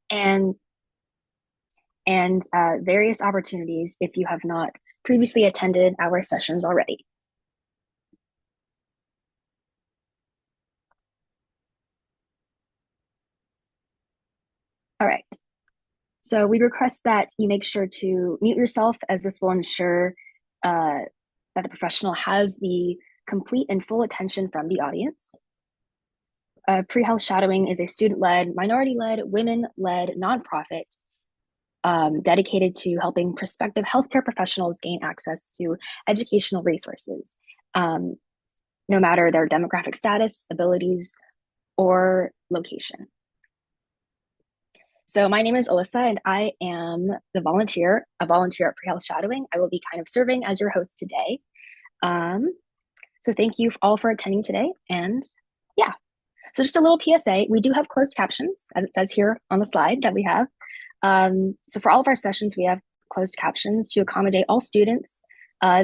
and various opportunities if you have not previously attended our sessions already. All right. So we request that you make sure to mute yourself, as this will ensure that the professional has the complete and full attention from the audience. Pre-health shadowing is a student-led, minority-led, women-led nonprofit dedicated to helping prospective healthcare professionals gain access to educational resources, no matter their demographic status, abilities, or location. So my name is Alyssa, and I am a volunteer at Pre-Health Shadowing. I will be kind of serving as your host today. So thank you all for attending today. And yeah, so just a little PSA, we do have closed captions, as it says here on the slide that we have. So for all of our sessions, we have closed captions to accommodate all students.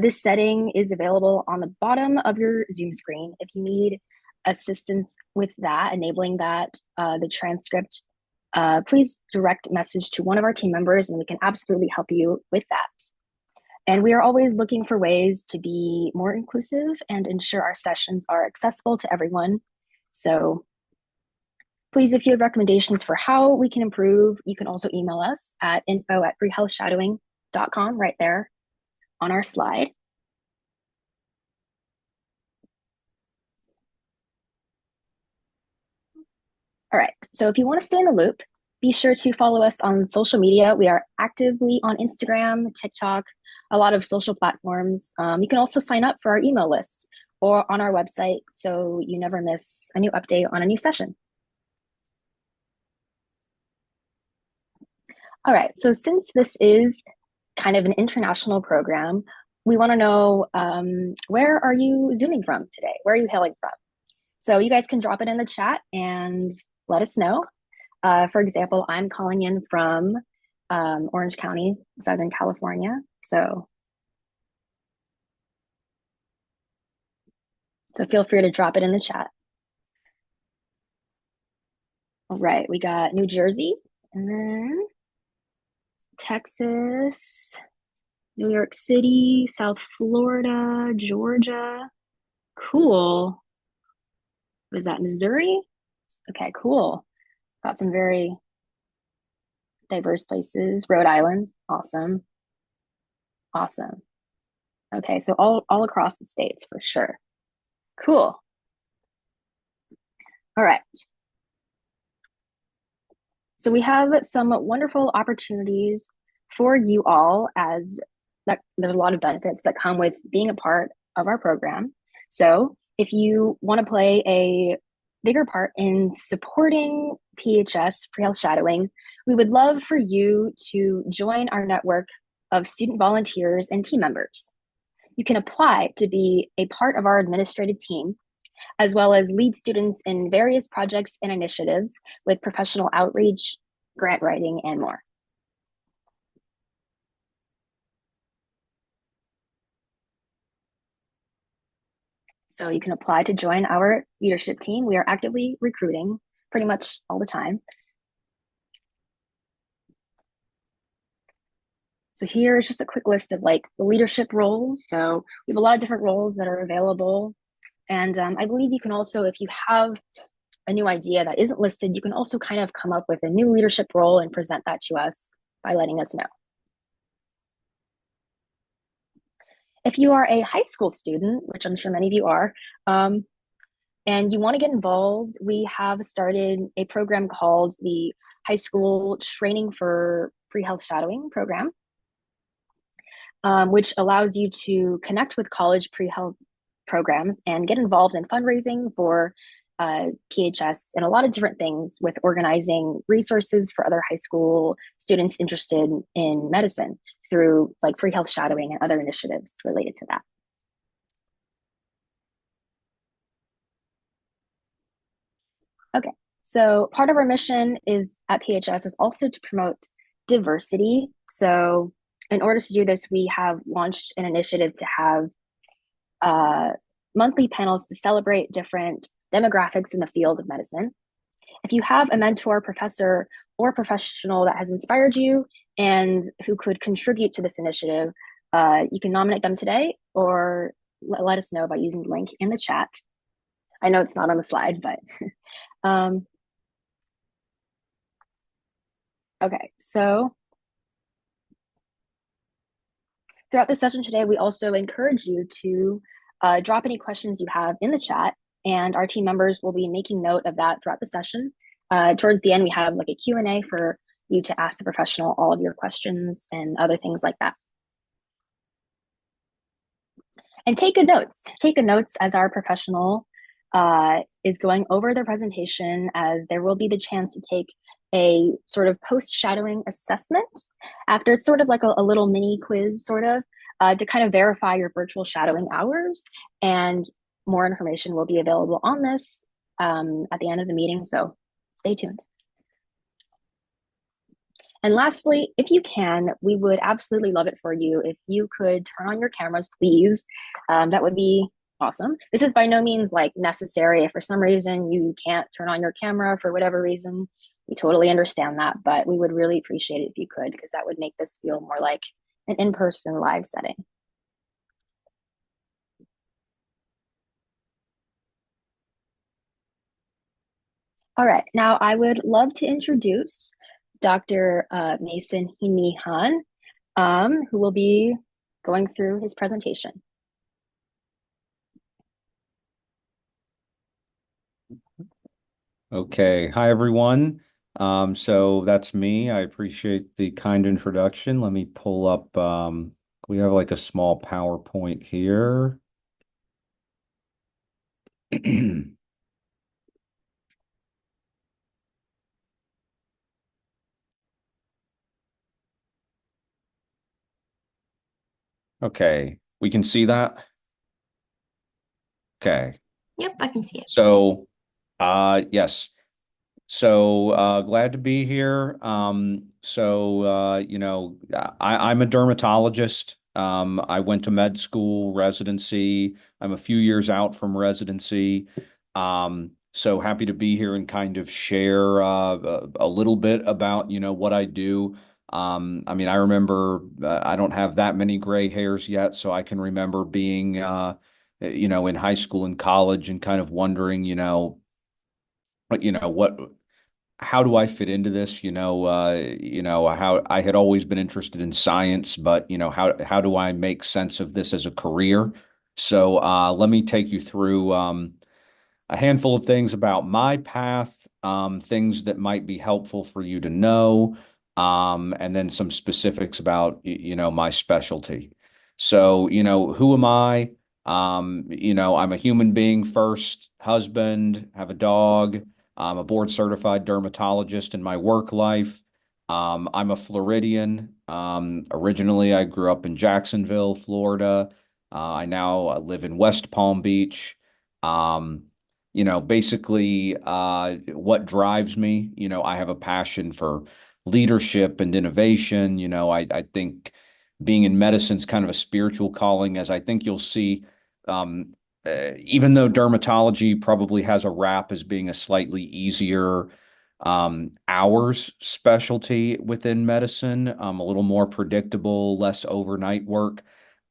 This setting is available on the bottom of your Zoom screen. If you need assistance with that, enabling that, the transcript, please direct message to one of our team members and we can absolutely help you with that. And we are always looking for ways to be more inclusive and ensure our sessions are accessible to everyone. So please, if you have recommendations for how we can improve, you can also email us at info@prehealthshadowing.com right there on our slide. All right, so if you want to stay in the loop, be sure to follow us on social media. We are actively on Instagram, TikTok, a lot of social platforms. You can also sign up for our email list or on our website so you never miss a new update on a new session. All right, so since this is kind of an international program, we want to know where are you Zooming from today? Where are you hailing from? So you guys can drop it in the chat and let us know. For example, I'm calling in from Orange County, Southern California. So feel free to drop it in the chat. All right, we got New Jersey, and then Texas, New York City, South Florida, Georgia. Cool. Was that Missouri? Okay, cool. Got some very diverse places. Rhode Island, awesome. Awesome. Okay, so all across the states for sure. Cool. All right. So we have some wonderful opportunities for you all, as that there's a lot of benefits that come with being a part of our program. So if you want to play a bigger part in supporting PHS, pre-health shadowing, we would love for you to join our network of student volunteers and team members. You can apply to be a part of our administrative team, as well as lead students in various projects and initiatives with professional outreach, grant writing, and more. So you can apply to join our leadership team. We are actively recruiting pretty much all the time. So here is just a quick list of like the leadership roles. So we have a lot of different roles that are available. And I believe you can also, if you have a new idea that isn't listed, you can also kind of come up with a new leadership role and present that to us by letting us know. If you are a high school student, which I'm sure many of you are, and you want to get involved, we have started a program called the High School Training for Pre-Health Shadowing Program, which allows you to connect with college pre-health programs and get involved in fundraising for PHS and a lot of different things with organizing resources for other high school students interested in medicine through like pre-health shadowing and other initiatives related to that. Okay, so part of our mission is at PHS is also to promote diversity. So in order to do this, we have launched an initiative to have monthly panels to celebrate different demographics in the field of medicine. If you have a mentor, professor, or professional that has inspired you and who could contribute to this initiative, you can nominate them today or let us know by using the link in the chat. I know it's not on the slide, but okay, so throughout the session today, we also encourage you to drop any questions you have in the chat, and our team members will be making note of that throughout the session. Towards the end, we have like a Q&A for you to ask the professional all of your questions and other things like that. And take good notes. Take good notes as our professional is going over their presentation, as there will be the chance to take a sort of post-shadowing assessment after. It's sort of like a little mini quiz, sort of, to kind of verify your virtual shadowing hours. And more information will be available on this at the end of the meeting, so stay tuned. And lastly, if you can, we would absolutely love it for you if you could turn on your cameras, please. That would be awesome. This is by no means like necessary. If for some reason you can't turn on your camera for whatever reason, we totally understand that, but we would really appreciate it if you could, because that would make this feel more like an in-person live setting. All right, now I would love to introduce Dr. Mason Henehan, who will be going through his presentation. Okay. Hi, everyone. So that's me. I appreciate the kind introduction. Let me pull up, we have like a small PowerPoint here. Okay. We can see that. Okay. Yep, I can see it. So, yes. So glad to be here. I'm a dermatologist. I went to med school, residency. I'm a few years out from residency. So happy to be here and kind of share a little bit about, what I do. I mean, I remember I don't have that many gray hairs yet, so I can remember being, in high school and college and kind of wondering, what how do I fit into this? How I had always been interested in science, but how do I make sense of this as a career? So let me take you through a handful of things about my path, things that might be helpful for you to know, and then some specifics about my specialty. So, who am I? I'm a human being first, husband, have a dog. I'm a board certified dermatologist in my work life. I'm a Floridian. Originally, I grew up in Jacksonville, Florida. I now live in West Palm Beach. Um, basically, what drives me, I have a passion for leadership and innovation. I think being in medicine is kind of a spiritual calling, as I think you'll see. Um, Even though dermatology probably has a rap as being a slightly easier hours specialty within medicine, a little more predictable, less overnight work.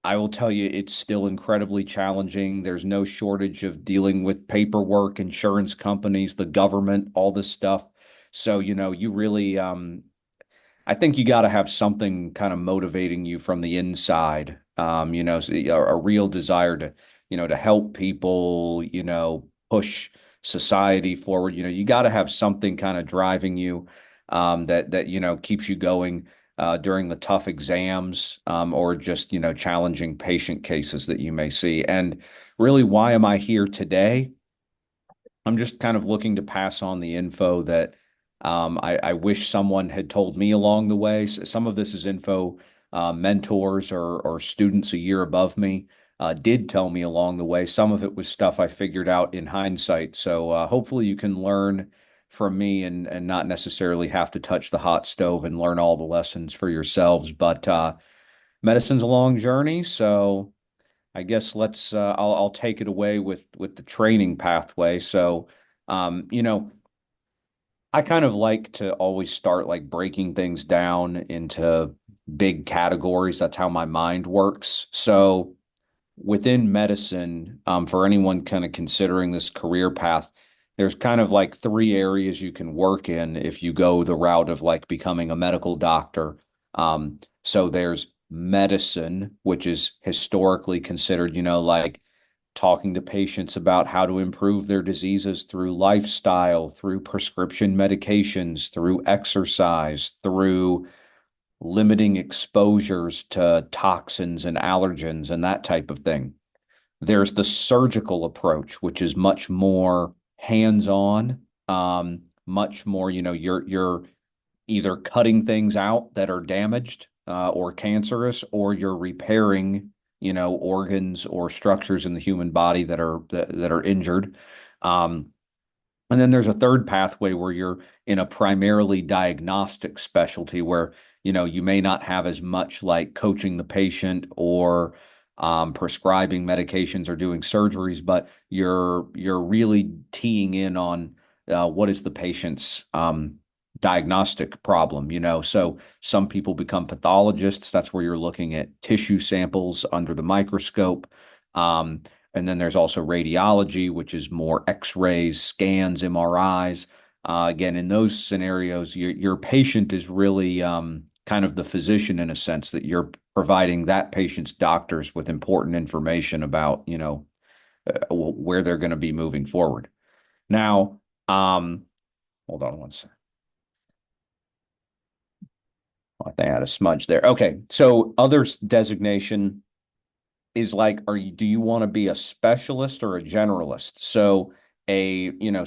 I will tell you, it's still incredibly challenging. There's no shortage of dealing with paperwork, insurance companies, the government, all this stuff. So, you really, I think you got to have something kind of motivating you from the inside. A real desire to, to help people, push society forward. You got to have something kind of driving you, that keeps you going during the tough exams, or just, challenging patient cases that you may see. And really, why am I here today? I'm just kind of looking to pass on the info that I wish someone had told me along the way. Some of this is info mentors or students a year above me did tell me along the way. Some of it was stuff I figured out in hindsight. So hopefully you can learn from me and not necessarily have to touch the hot stove and learn all the lessons for yourselves. But medicine's a long journey, so I guess I'll take it away with the training pathway. So, I kind of like to always start like breaking things down into big categories. That's how my mind works. So within medicine, for anyone kind of considering this career path, there's kind of like three areas you can work in if you go the route of like becoming a medical doctor. So there's medicine, which is historically considered, like talking to patients about how to improve their diseases through lifestyle, through prescription medications, through exercise, through limiting exposures to toxins and allergens and that type of thing. There's the surgical approach, which is much more hands-on, much more, you're either cutting things out that are damaged or cancerous, or you're repairing, organs or structures in the human body that are injured. Um, and then there's a third pathway where you're in a primarily diagnostic specialty where, you may not have as much like coaching the patient or prescribing medications or doing surgeries, but you're really teeing in on what is the patient's diagnostic problem, So some people become pathologists. That's where you're looking at tissue samples under the microscope. Um, and then there's also radiology, which is more X-rays, scans, MRIs. Again, in those scenarios, your patient is really kind of the physician in a sense that you're providing that patient's doctors with important information about, where they're going to be moving forward. Now, hold on one second. I think I had a smudge there. Okay, so other designation is like, do you want to be a specialist or a generalist? So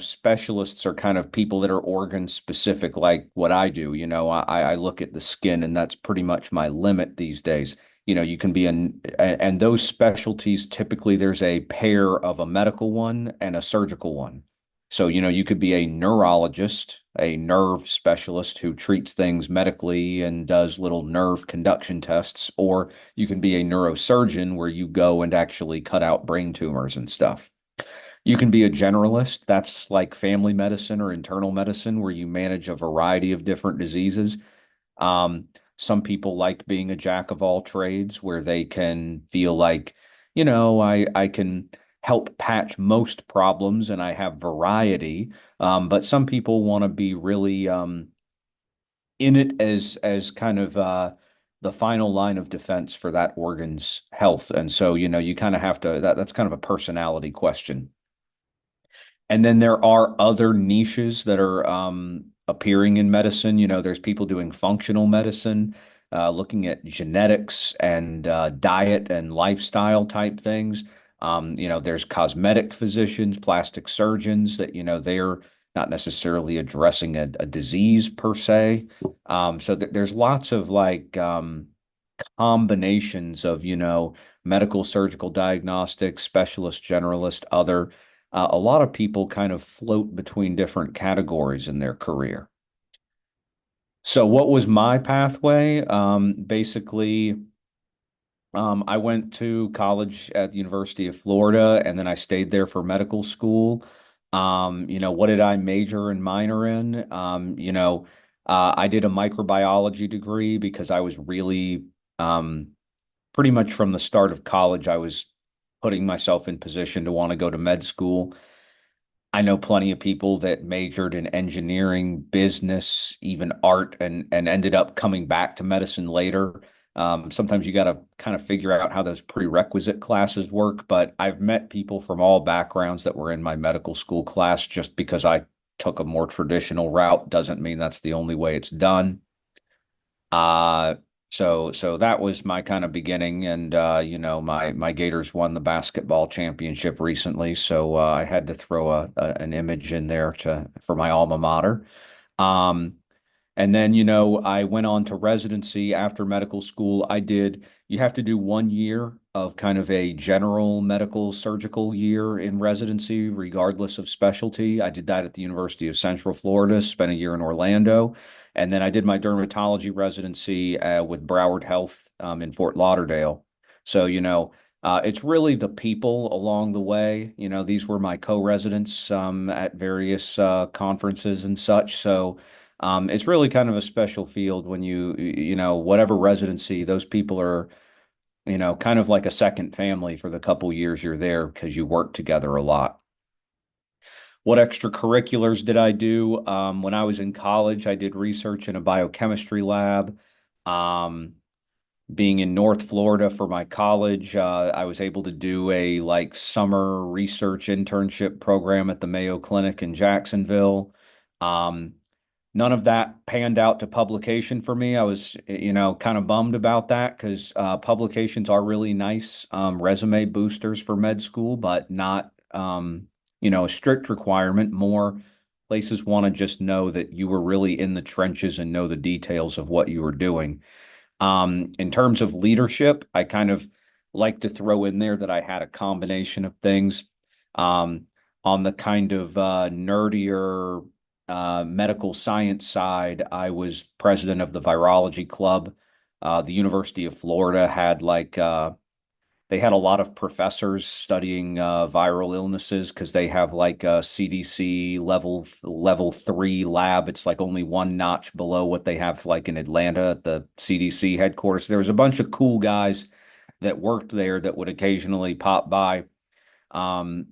specialists are kind of people that are organ specific, like what I do. I look at the skin, and that's pretty much my limit these days. You can be and those specialties, typically there's a pair of a medical one and a surgical one. So, you could be a neurologist, a nerve specialist who treats things medically and does little nerve conduction tests, or you can be a neurosurgeon where you go and actually cut out brain tumors and stuff. You can be a generalist. That's like family medicine or internal medicine, where you manage a variety of different diseases. Um, some people like being a jack of all trades, where they can feel like, I can help patch most problems and I have variety. But some people want to be really in it as kind of the final line of defense for that organ's health. And so, you kind of have to that's kind of a personality question. And then there are other niches that are appearing in medicine. There's people doing functional medicine, looking at genetics and diet and lifestyle type things. There's cosmetic physicians, plastic surgeons that, they're not necessarily addressing a disease per se. So there's lots of like combinations of, medical, surgical, diagnostic, specialist, generalist, other. A lot of people kind of float between different categories in their career. So, what was my pathway? Basically, I went to college at the University of Florida, and then I stayed there for medical school. What did I major and minor in? I did a microbiology degree because I was really pretty much from the start of college, I was putting myself in position to want to go to med school. I know plenty of people that majored in engineering, business, even art, and ended up coming back to medicine later. Sometimes you got to kind of figure out how those prerequisite classes work, but I've met people from all backgrounds that were in my medical school class. Just because I took a more traditional route doesn't mean that's the only way it's done. Uh, so that was my kind of beginning, and my Gators won the basketball championship recently, so I had to throw an image in there to for my alma mater. Um, and then, I went on to residency after medical school. You have to do 1 year of kind of a general medical surgical year in residency, regardless of specialty. I did that at the University of Central Florida, spent a year in Orlando. And then I did my dermatology residency with Broward Health in Fort Lauderdale. So, It's really the people along the way. These were my co-residents at various conferences and such. So it's really kind of a special field when whatever residency, those people are, kind of like a second family for the couple years you're there because you work together a lot. What extracurriculars did I do? When I was in college, I did research in a biochemistry lab. Um, Being in North Florida for my college, I was able to do a like summer research internship program at the Mayo Clinic in Jacksonville. Um, None of that panned out to publication for me. I was, kind of bummed about that because publications are really nice resume boosters for med school, but not, a strict requirement. More places want to just know that you were really in the trenches and know the details of what you were doing. In terms of leadership, I kind of like to throw in there that I had a combination of things. Um, on the kind of nerdier medical science side, I was president of the virology club. The University of Florida had they had a lot of professors studying viral illnesses because they have like a CDC level 3 lab. It's like only one notch below what they have like in Atlanta at the CDC headquarters. There was a bunch of cool guys that worked there that would occasionally pop by. Um,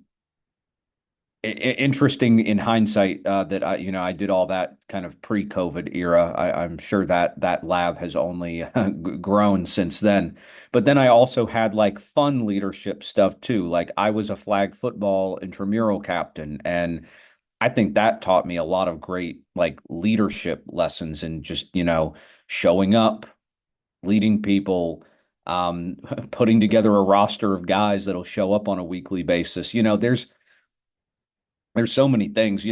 Interesting in hindsight that I did all that kind of pre-COVID era. I'm sure that that lab has only grown since then. But then I also had like fun leadership stuff too. Like I was a flag football intramural captain, and I think that taught me a lot of great like leadership lessons and just showing up, leading people. Putting together a roster of guys that'll show up on a weekly basis. There's so many things,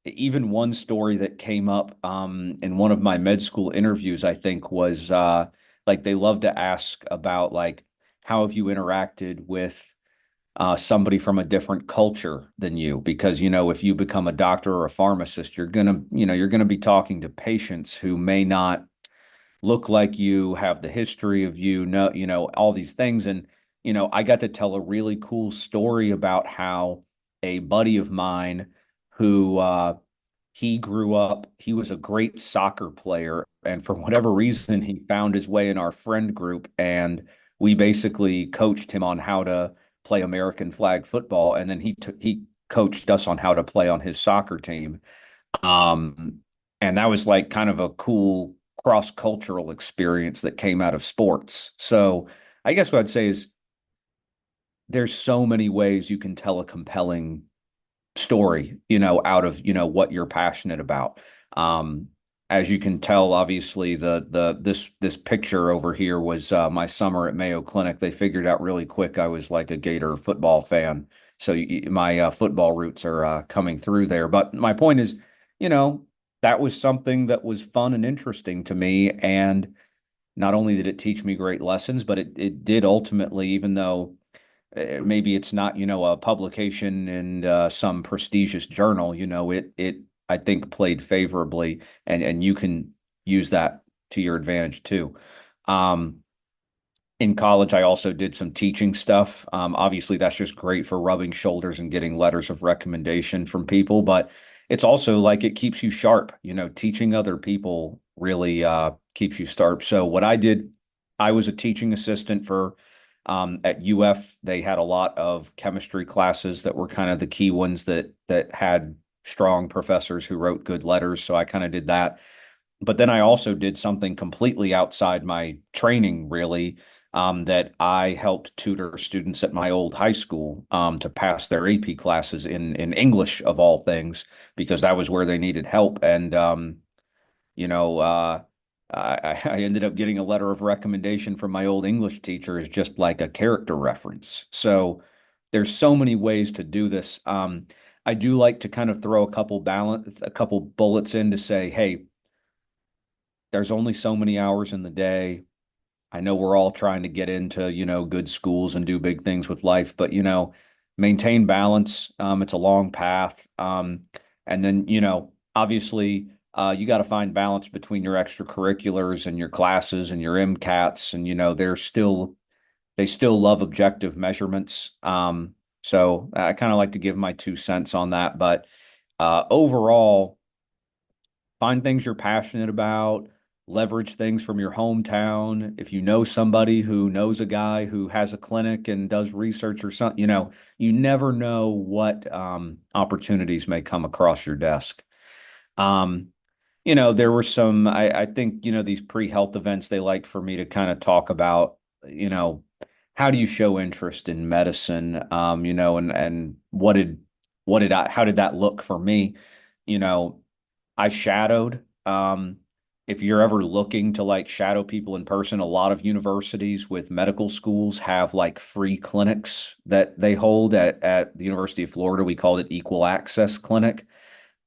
even one story that came up in one of my med school interviews, I think was like they love to ask about like how have you interacted with somebody from a different culture than you? Because, if you become a doctor or a pharmacist, you're gonna be talking to patients who may not look like you, have the history of all these things. And, I got to tell a really cool story about how a buddy of mine who he grew up, he was a great soccer player. And for whatever reason, he found his way in our friend group. And we basically coached him on how to play American flag football. And then he coached us on how to play on his soccer team. Um, and that was like kind of a cool cross-cultural experience that came out of sports. So I guess what I'd say is there's so many ways you can tell a compelling story, out of, what you're passionate about. Um, as you can tell, obviously this picture over here was my summer at Mayo Clinic. They figured out really quick I was like a Gator football fan. So my football roots are coming through there. But my point is, you know, that was something that was fun and interesting to me. And not only did it teach me great lessons, but it did ultimately, even though maybe it's not, a publication in some prestigious journal, it I think played favorably, and you can use that to your advantage too. Um, in college, I also did some teaching stuff. Obviously, that's just great for rubbing shoulders and getting letters of recommendation from people, but it's also like it keeps you sharp. Teaching other people really keeps you sharp. So what I did, I was a teaching assistant for at UF. They had a lot of chemistry classes that were kind of the key ones that had strong professors who wrote good letters. So I kind of did that. But then I also did something completely outside my training, really, that I helped tutor students at my old high school to pass their AP classes in English of all things, because that was where they needed help. And you know, I ended up getting a letter of recommendation from my old English teacher as just like a character reference. So there's so many ways to do this. I do like to kind of throw a couple bullets in to say, hey, there's only so many hours in the day. I know we're all trying to get into, good schools and do big things with life, but, maintain balance. It's a long path. And then, obviously, you got to find balance between your extracurriculars and your classes and your MCATs. And, there's still They still love objective measurements. So I kind of like to give my 2 cents on that. But overall, find things you're passionate about, leverage things from your hometown. If you know somebody who knows a guy who has a clinic and does research or something, you never know what opportunities may come across your desk. Um, there were some, I think, these pre-health events, they like for me to kind of talk about, you know, how do you show interest in medicine? And how did that look for me? You know, I shadowed. If you're ever looking to like shadow people in person, a lot of universities with medical schools have like free clinics that they hold at the University of Florida. We called it Equal Access Clinic.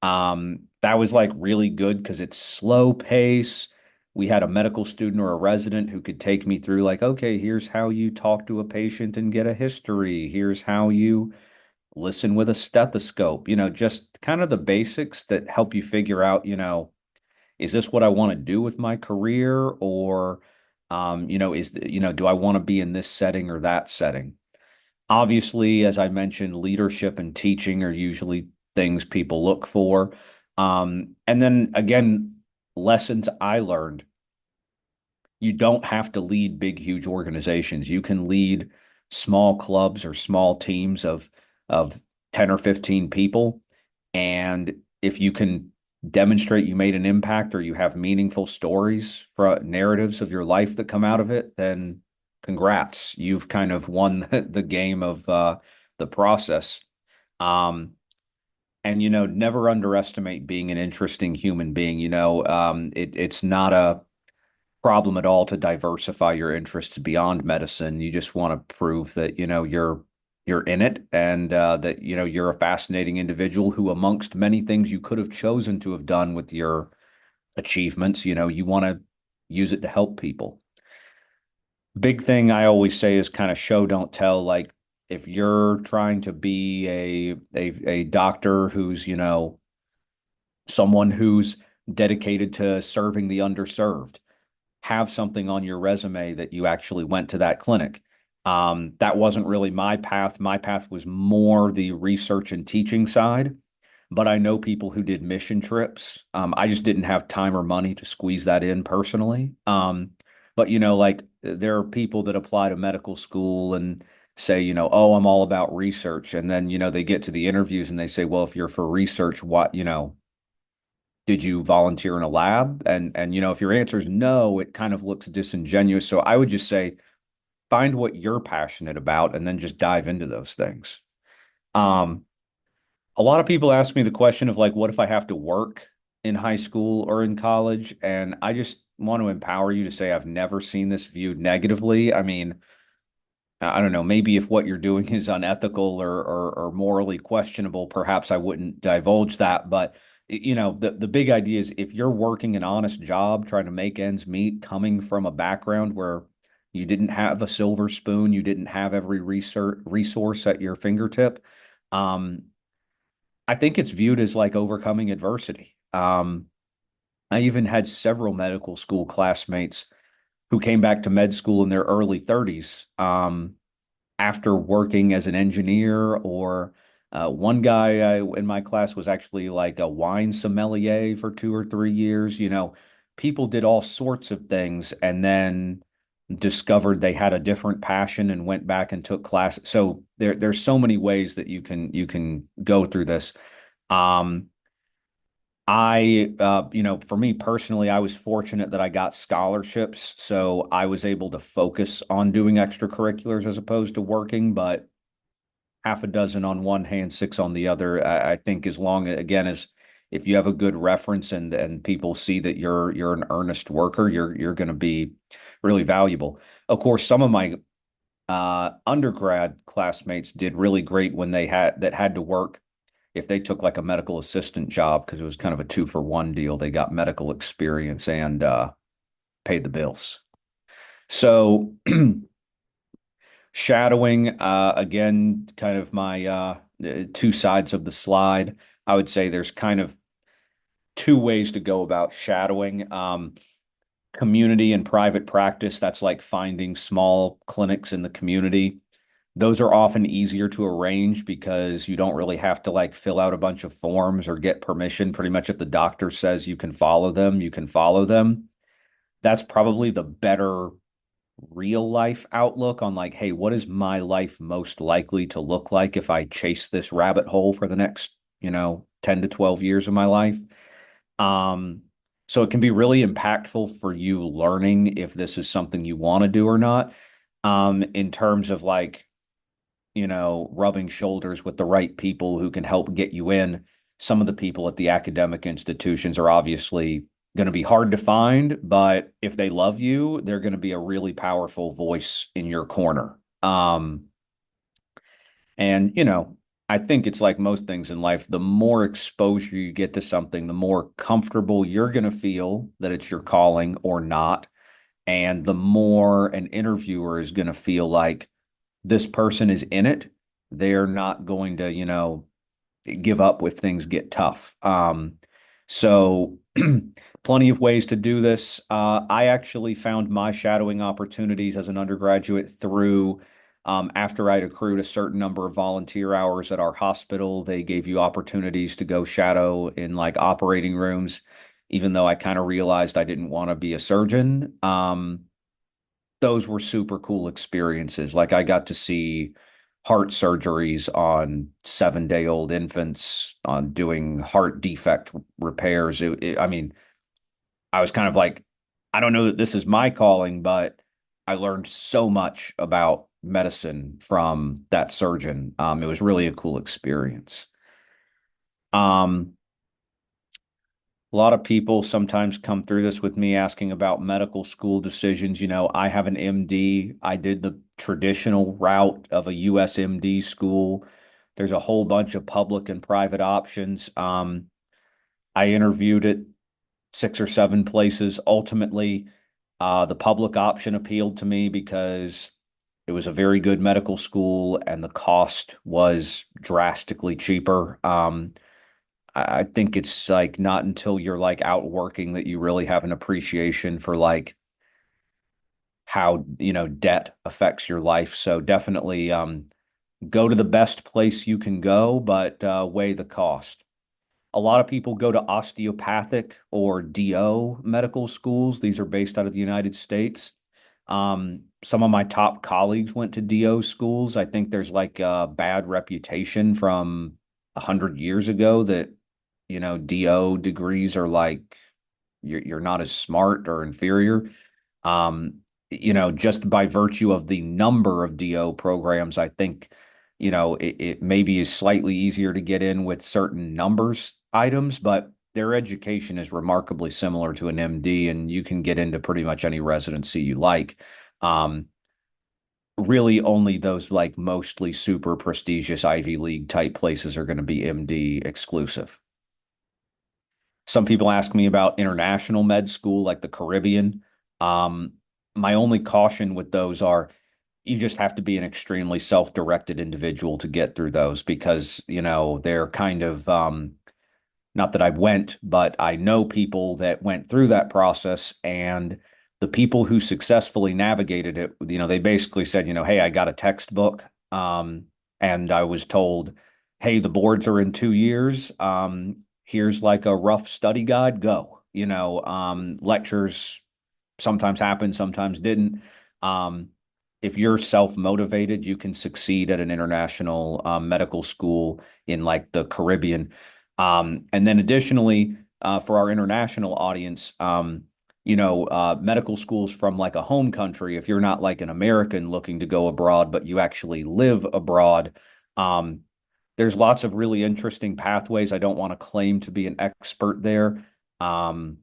That was like really good because it's slow pace. We had a medical student or a resident who could take me through, like, okay, here's how you talk to a patient and get a history. Here's how you listen with a stethoscope, just kind of the basics that help you figure out, is this what I want to do with my career? Or, do I want to be in this setting or that setting? Obviously, as I mentioned, leadership and teaching are usually things people look for. And then again, lessons I learned. You don't have to lead big, huge organizations. You can lead small clubs or small teams of 10 or 15 people. And if you can demonstrate you made an impact or you have meaningful stories for narratives of your life that come out of it, then congrats. You've kind of won the game of the process. Um, and never underestimate being an interesting human being. It's not a problem at all to diversify your interests beyond medicine. You just want to prove that you're in it, and that you're a fascinating individual who, amongst many things you could have chosen to have done with your achievements, you want to use it to help people. Big thing I always say is kind of show don't tell. Like, if you're trying to be a doctor who's someone who's dedicated to serving the underserved, have something on your resume that you actually went to that clinic. That wasn't really my path. My path was more the research and teaching side, but I know people who did mission trips. I just didn't have time or money to squeeze that in personally. But like, there are people that apply to medical school and say, oh, I'm all about research. And then, they get to the interviews and they say, well, if you're for research, what, did you volunteer in a lab? And if your answer is no, it kind of looks disingenuous. So I would just say find what you're passionate about and then just dive into those things. Um, a lot of people ask me the question of like, what if I have to work in high school or in college? And I just want to empower you to say I've never seen this viewed negatively. I mean, I don't know, maybe if what you're doing is unethical or morally questionable, perhaps I wouldn't divulge that. But the big idea is if you're working an honest job, trying to make ends meet, coming from a background where you didn't have a silver spoon, you didn't have every resource at your fingertip, um, I think it's viewed as like overcoming adversity. I even had several medical school classmates who came back to med school in their early 30s, after working as an engineer, or one guy in my class was actually like a wine sommelier for 2 or 3 years. People did all sorts of things and then discovered they had a different passion and went back and took classes. So there's so many ways that you can go through this. Um, for me personally, I was fortunate that I got scholarships, so I was able to focus on doing extracurriculars as opposed to working, but half a dozen on one hand, six on the other. I think as long, again, as if you have a good reference and people see that you're an earnest worker, you're going to be really valuable. Of course, some of my undergrad classmates did really great when they had to work. If they took like a medical assistant job, because it was kind of a 2-for-1 deal, they got medical experience and paid the bills. So shadowing, again, kind of my two sides of the slide. I would say there's kind of two ways to go about shadowing. community and private practice, that's like finding small clinics in the community. Those are often easier to arrange because you don't really have to like fill out a bunch of forms or get permission. Pretty much if the doctor says you can follow them, you can follow them. That's probably the better real life outlook on like, hey, what is my life most likely to look like if I chase this rabbit hole for the next, 10 to 12 years of my life? Um, so it can be really impactful for you learning if this is something you want to do or not. In terms of like, rubbing shoulders with the right people who can help get you in. Some of the people at the academic institutions are obviously going to be hard to find, but if they love you, they're going to be a really powerful voice in your corner. And, I think it's like most things in life, the more exposure you get to something, the more comfortable you're going to feel that it's your calling or not. And the more an interviewer is going to feel like this person is in it. They're not going to, give up if things get tough. So plenty of ways to do this. I actually found my shadowing opportunities as an undergraduate through after I'd accrued a certain number of volunteer hours at our hospital, they gave you opportunities to go shadow in like operating rooms, even though I kind of realized I didn't want to be a surgeon. Those were super cool experiences. Like I got to see heart surgeries on 7-day old infants, on doing heart defect repairs. I mean, I was kind of like, I don't know that this is my calling, but I learned so much about medicine from that surgeon. It was really a cool experience. Um, A lot of people sometimes come through this with me asking about medical school decisions. I have an MD. I did the traditional route of a USMD school. There's a whole bunch of public and private options. I interviewed at 6 or 7 places. Ultimately, the public option appealed to me because it was a very good medical school and the cost was drastically cheaper. I think it's like not until you're like out working that you really have an appreciation for like how, debt affects your life. So definitely go to the best place you can go, but weigh the cost. A lot of people go to osteopathic or DO medical schools. These are based out of the United States. Some of my top colleagues went to DO schools. I think there's like a bad reputation from 100 years ago that, DO degrees are like you're not as smart or inferior. Um, just by virtue of the number of DO programs, I think, it maybe is slightly easier to get in with certain numbers items, but their education is remarkably similar to an MD, and you can get into pretty much any residency you like. Um, Really, only those like mostly super prestigious Ivy League type places are going to be MD exclusive. Some people ask me about international med school, like the Caribbean. Um, my only caution with those are you just have to be an extremely self-directed individual to get through those because, they're kind of not that I went, but I know people that went through that process and the people who successfully navigated it, they basically said, hey, I got a textbook, and I was told, hey, the boards are in 2 years. Here's like a rough study guide, go. Lectures sometimes happened, sometimes didn't. Um, if you're self-motivated, you can succeed at an international medical school in like the Caribbean. And then additionally, for our international audience, medical schools from like a home country, if you're not like an American looking to go abroad, but you actually live abroad, um, there's lots of really interesting pathways. I don't want to claim to be an expert there. Um,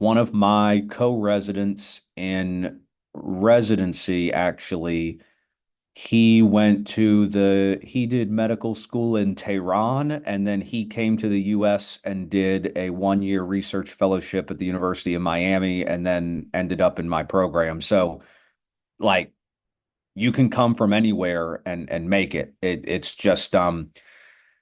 One of my co-residents in residency, actually, he did medical school in Tehran, and then he came to the US and did a 1 year research fellowship at the University of Miami and then ended up in my program. So like you can come from anywhere and make it. It's just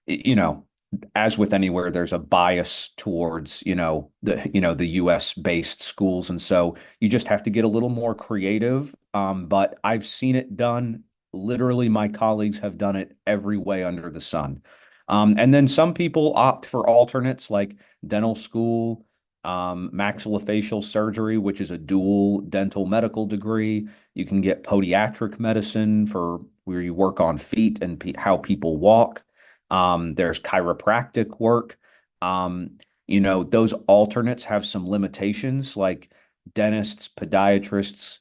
you know as with anywhere, there's a bias towards, the US based schools. And so you just have to get a little more creative. But I've seen it done. Literally, my colleagues have done it every way under the sun. And then some people opt for alternates like dental school, maxillofacial surgery, which is a dual dental medical degree. You can get podiatric medicine for where you work on feet and how people walk. There's chiropractic work. Those alternates have some limitations, like dentists, podiatrists.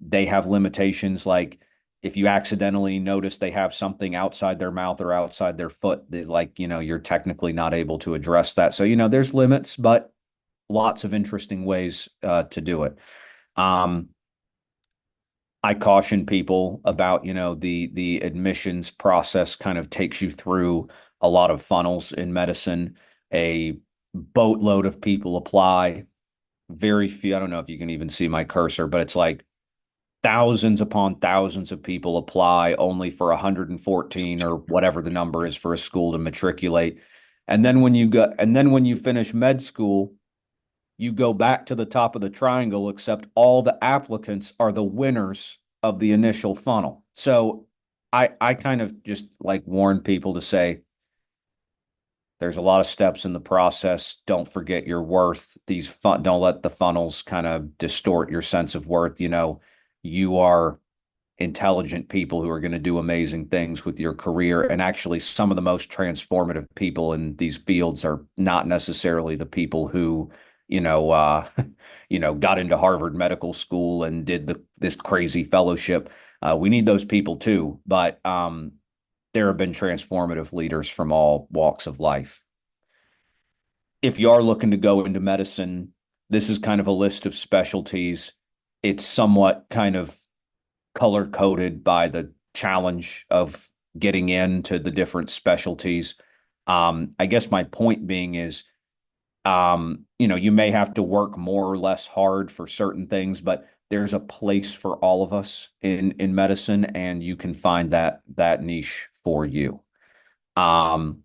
They have limitations, like if you accidentally notice they have something outside their mouth or outside their foot, you're technically not able to address that. So, there's limits, but lots of interesting ways to do it. Um, I caution people about, the admissions process kind of takes you through a lot of funnels in medicine. A boatload of people apply. Very few, I don't know if you can even see my cursor, but it's like thousands upon thousands of people apply only for 114 or whatever the number is for a school to matriculate. And then when you finish med school, you go back to the top of the triangle, except all the applicants are the winners of the initial funnel. So I kind of just like warn people to say there's a lot of steps in the process. Don't forget your worth. Don't let the funnels kind of distort your sense of worth. You are intelligent people who are going to do amazing things with your career. And actually, some of the most transformative people in these fields are not necessarily the people who, got into Harvard Medical School and did this crazy fellowship. We need those people too, but there have been transformative leaders from all walks of life. If you are looking to go into medicine, this is kind of a list of specialties. It's somewhat kind of color coded by the challenge of getting into the different specialties. I guess my point being is, you may have to work more or less hard for certain things, but there's a place for all of us in medicine, and you can find that niche for you. Um,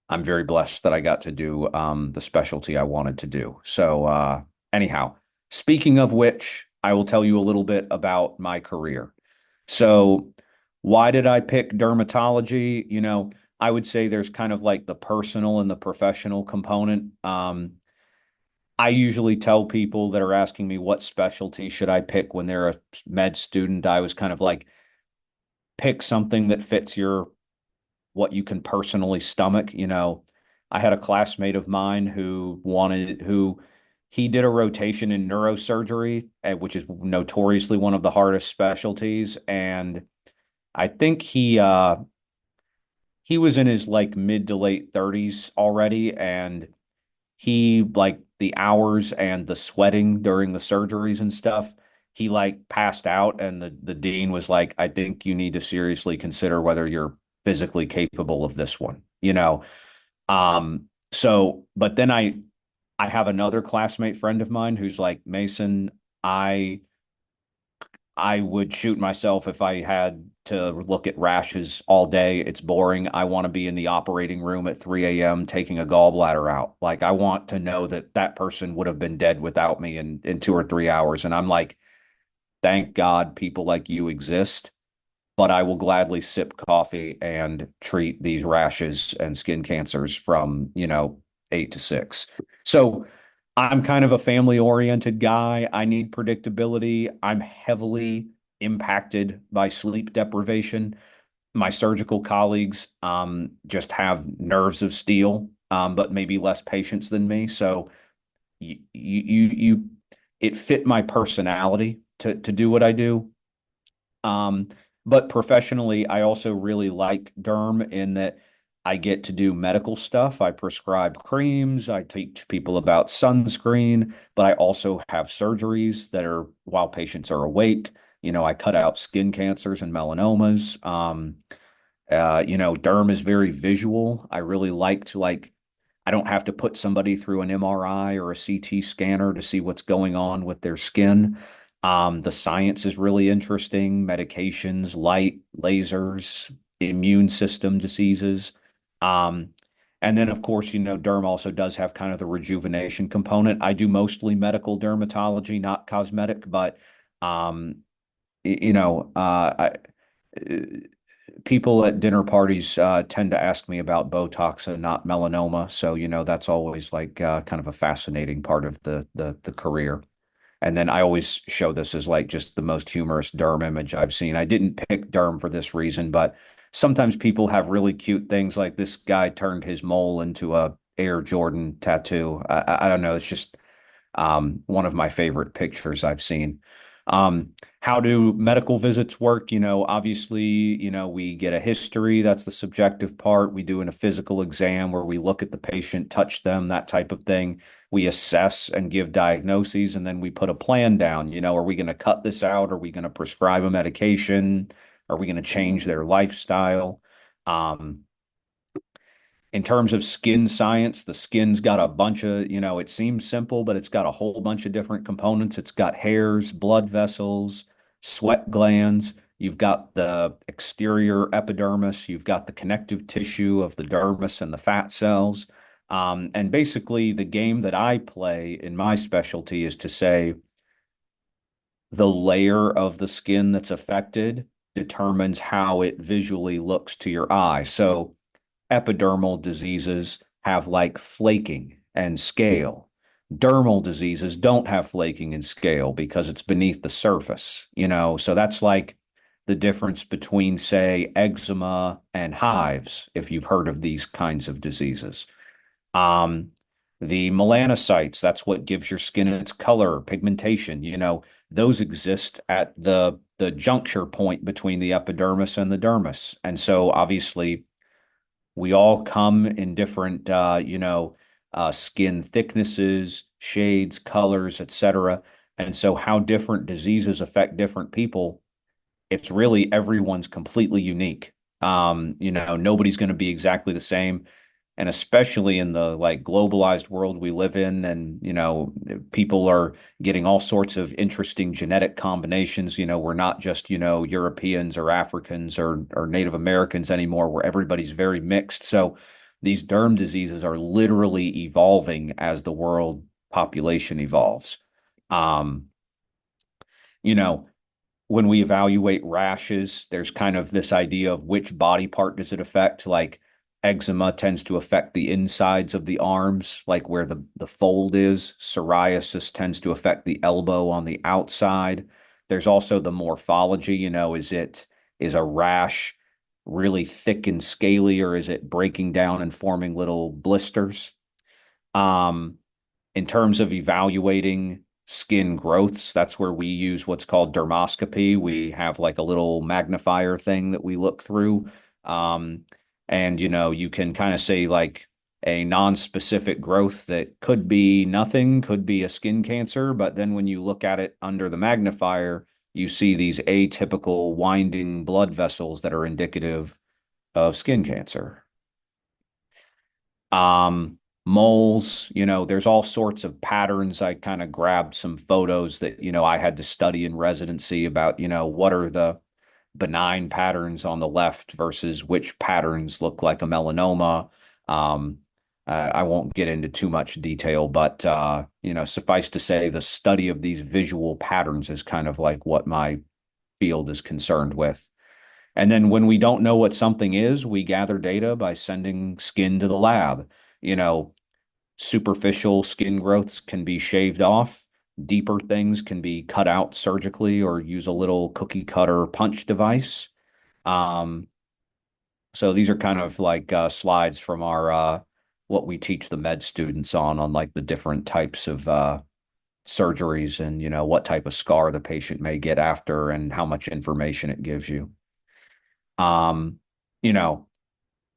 I'm very blessed that I got to do the specialty I wanted to do. So, anyhow, speaking of which, I will tell you a little bit about my career. So, why did I pick dermatology? I would say there's kind of like the personal and the professional component. I usually tell people that are asking me what specialty should I pick when they're a med student. I was kind of like, pick something that fits what you can personally stomach. I had a classmate of mine who he did a rotation in neurosurgery, which is notoriously one of the hardest specialties. And I think he was in his like mid to late 30s already, and he like the hours and the sweating during the surgeries and stuff, he like passed out, and the dean was like, I think you need to seriously consider whether you're physically capable of this one, but then I have another classmate friend of mine who's like, Mason, I I would shoot myself if I had to look at rashes all day. It's boring. I want to be in the operating room at 3 a.m. taking a gallbladder out. Like, I want to know that that person would have been dead without me in 2 or 3 hours. And I'm like, thank God people like you exist, but I will gladly sip coffee and treat these rashes and skin cancers from, 8 to 6. So I'm kind of a family oriented guy. I need predictability. I'm heavily impacted by sleep deprivation. My surgical colleagues just have nerves of steel, but maybe less patience than me. So it fit my personality to do what I do. Um, but professionally, I also really like derm in that I get to do medical stuff. I prescribe creams, I teach people about sunscreen, but I also have surgeries that are while patients are awake. I cut out skin cancers and melanomas. Derm is very visual. I really I don't have to put somebody through an MRI or a CT scanner to see what's going on with their skin. The science is really interesting, medications, light, lasers, immune system diseases. Um, and then, of course, derm also does have kind of the rejuvenation component. I do mostly medical dermatology, not cosmetic, but um, you know, uh, people at dinner parties tend to ask me about Botox and not melanoma. So, that's always like kind of a fascinating part of the career. And then I always show this as like just the most humorous derm image I've seen. I didn't pick derm for this reason, but sometimes people have really cute things like this guy turned his mole into a Air Jordan tattoo. I don't know. It's just one of my favorite pictures I've seen. How do medical visits work? Obviously, we get a history. That's the subjective part. We do a physical exam where we look at the patient, touch them, that type of thing. We assess and give diagnoses, and then we put a plan down. Are we going to cut this out? Are we going to prescribe a medication? Are we going to change their lifestyle? Um, in terms of skin science, the skin's got a bunch of, it seems simple, but it's got a whole bunch of different components. It's got hairs, blood vessels, sweat glands. You've got the exterior epidermis. You've got the connective tissue of the dermis and the fat cells. And basically, the game that I play in my specialty is to say the layer of the skin that's affected determines how it visually looks to your eye. So, epidermal diseases have like flaking and scale. Dermal diseases don't have flaking and scale because it's beneath the surface, So that's like the difference between, say, eczema and hives, if you've heard of these kinds of diseases. Um, the melanocytes, that's what gives your skin its color, pigmentation, those exist at the juncture point between the epidermis and the dermis. And so obviously we all come in different, skin thicknesses, shades, colors, etc. And so, how different diseases affect different people, it's really everyone's completely unique. Nobody's going to be exactly the same, and especially in the like globalized world we live in, and people are getting all sorts of interesting genetic combinations. We're not just Europeans or Africans or Native Americans anymore, where everybody's very mixed. So these derm diseases are literally evolving as the world population evolves. um you know when we evaluate rashes, there's kind of this idea of which body part does it affect. Like eczema tends to affect the insides of the arms, like where the fold is. Psoriasis tends to affect the elbow on the outside. There's also the morphology, is a rash really thick and scaly, or is it breaking down and forming little blisters? Um, in terms of evaluating skin growths, that's where we use what's called dermoscopy. We have like a little magnifier thing that we look through. Um, and you can kind of say like a non-specific growth that could be nothing, could be a skin cancer, but then when you look at it under the magnifier, you see these atypical winding blood vessels that are indicative of skin cancer. Moles, there's all sorts of patterns. I kind of grabbed some photos that, I had to study in residency about, what are the benign patterns on the left versus which patterns look like a melanoma. I won't get into too much detail, but, suffice to say, the study of these visual patterns is kind of like what my field is concerned with. And then when we don't know what something is, we gather data by sending skin to the lab. You know, Superficial skin growths can be shaved off. Deeper things can be cut out surgically or use a little cookie cutter punch device. Um, so these are kind of like slides from our what we teach the med students on like the different types of surgeries and what type of scar the patient may get after and how much information it gives you. Um, you know,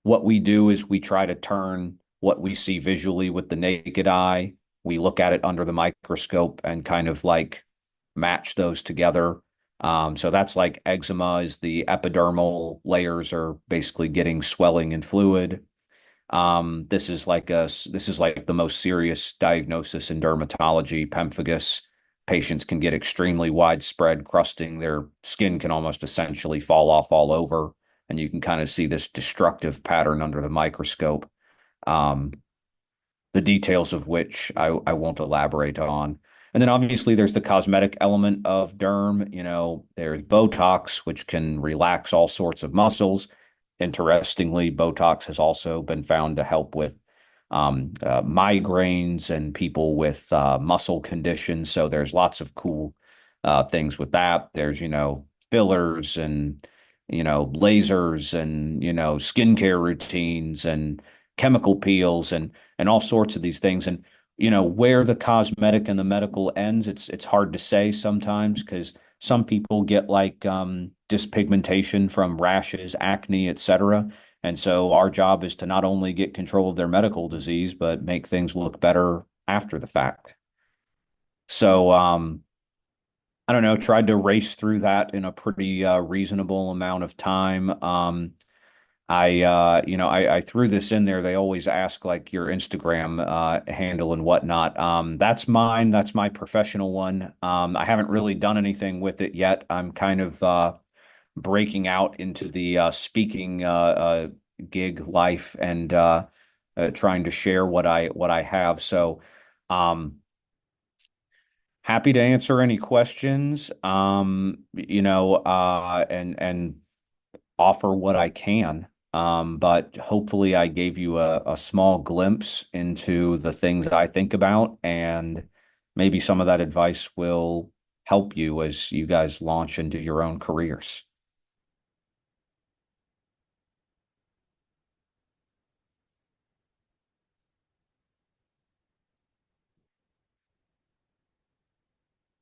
what we do is we try to turn what we see visually with the naked eye, we look at it under the microscope and kind of like match those together. So that's like eczema is the epidermal layers are basically getting swelling and fluid. This is like the most serious diagnosis in dermatology, pemphigus. Patients can get extremely widespread crusting. Their skin can almost essentially fall off all over. and you can kind of see this destructive pattern under the microscope. Um, the details of which I won't elaborate on. And then obviously there's the cosmetic element of derm. There's Botox, which can relax all sorts of muscles. Interestingly, Botox has also been found to help with migraines and people with muscle conditions. So there's lots of cool things with that. There's, fillers and, lasers and, skincare routines and chemical peels and all sorts of these things. And where the cosmetic and the medical ends, it's hard to say sometimes because some people get like dyspigmentation from rashes, acne, etc. And so our job is to not only get control of their medical disease, but make things look better after the fact. So I don't know, tried to race through that in a pretty reasonable amount of time. I threw this in there. They always ask like your Instagram handle and whatnot. That's mine. That's my professional one. I haven't really done anything with it yet. I'm kind of breaking out into the speaking gig life and trying to share what I have. So, um, happy to answer any questions. And offer what I can. But hopefully, I gave you a small glimpse into the things I think about, and maybe some of that advice will help you as you guys launch into your own careers.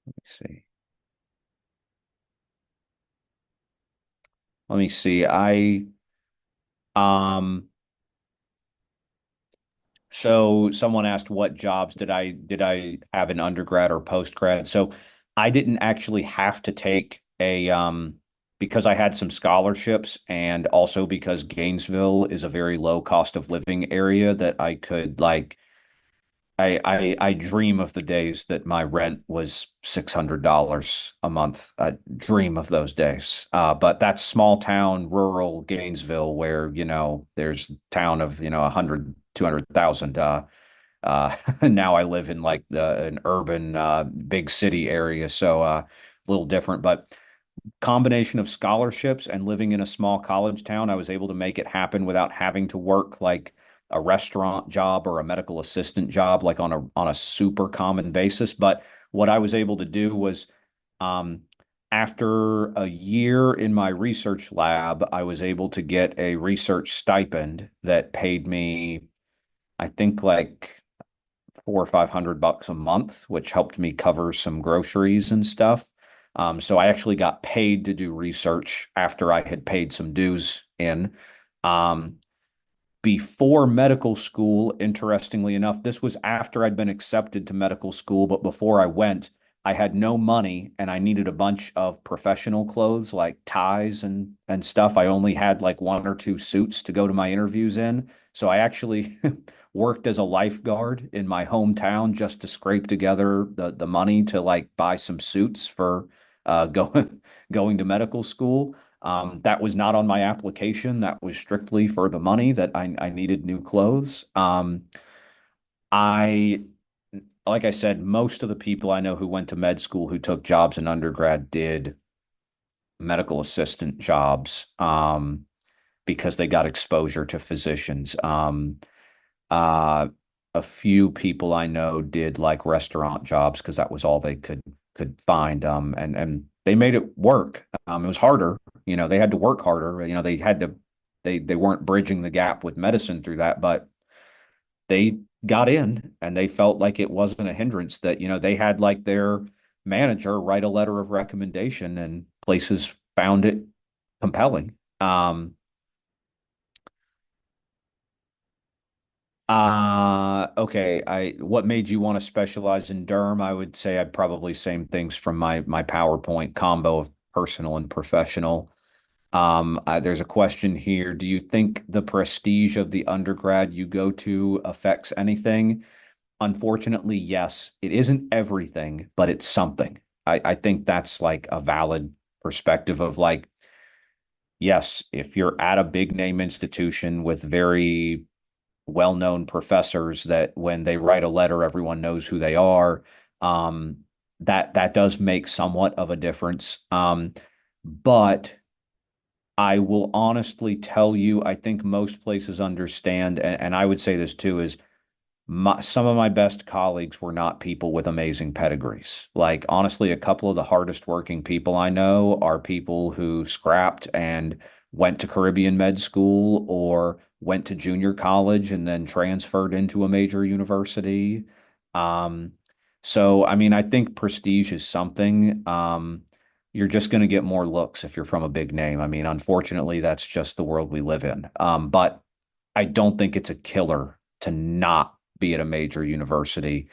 Let me see. Let me see. Um So someone asked what jobs did I have in undergrad or post grad. So I didn't actually have to take a because I had some scholarships and also because Gainesville is a very low cost of living area that I could like I dream of the days that my rent was $600 a month. I dream of those days. But that's small town, rural Gainesville where, there's a town of, 100, 200,000. Now I live in like an urban, big city area. So, a little different, but combination of scholarships and living in a small college town, I was able to make it happen without having to work like a restaurant job or a medical assistant job, like on a super common basis. But what I was able to do was, um, after a year in my research lab, I was able to get a research stipend that paid me, I think, like 400 or 500 bucks a month, which helped me cover some groceries and stuff. So I actually got paid to do research after I had paid some dues in. Um, Before medical school, interestingly enough, this was after I'd been accepted to medical school, but before I went, I had no money and I needed a bunch of professional clothes like ties and stuff. I only had like one or two suits to go to my interviews in. So I actually worked as a lifeguard in my hometown just to scrape together the money to like buy some suits for going to medical school. That was not on my application. That was strictly for the money that I needed new clothes. I, like I said, most of the people I know who went to med school who took jobs in undergrad did medical assistant jobs because they got exposure to physicians. Uh, a few people I know did like restaurant jobs because that was all they could find. And they made it work. It was harder. They had to work harder. They weren't bridging the gap with medicine through that, but they got in and they felt like it wasn't a hindrance that, they had like their manager write a letter of recommendation and places found it compelling. Okay. What made you want to specialize in derm? I would say I'd probably same things from my PowerPoint combo of personal and professional. There's a question here. Do you think the prestige of the undergrad you go to affects anything? Unfortunately, yes. It isn't everything, but it's something. I think that's like a valid perspective of like yes, if you're at a big name institution with very well-known professors that when they write a letter, everyone knows who they are, um, that does make somewhat of a difference. But I will honestly tell you, I think most places understand, and I would say this too, is some of my best colleagues were not people with amazing pedigrees. Like, honestly, a couple of the hardest working people I know are people who scrapped and went to Caribbean med school or went to junior college and then transferred into a major university. Um, so, I mean, I think prestige is something. You're just going to get more looks if you're from a big name. I mean, unfortunately, that's just the world we live in. But I don't think it's a killer to not be at a major university.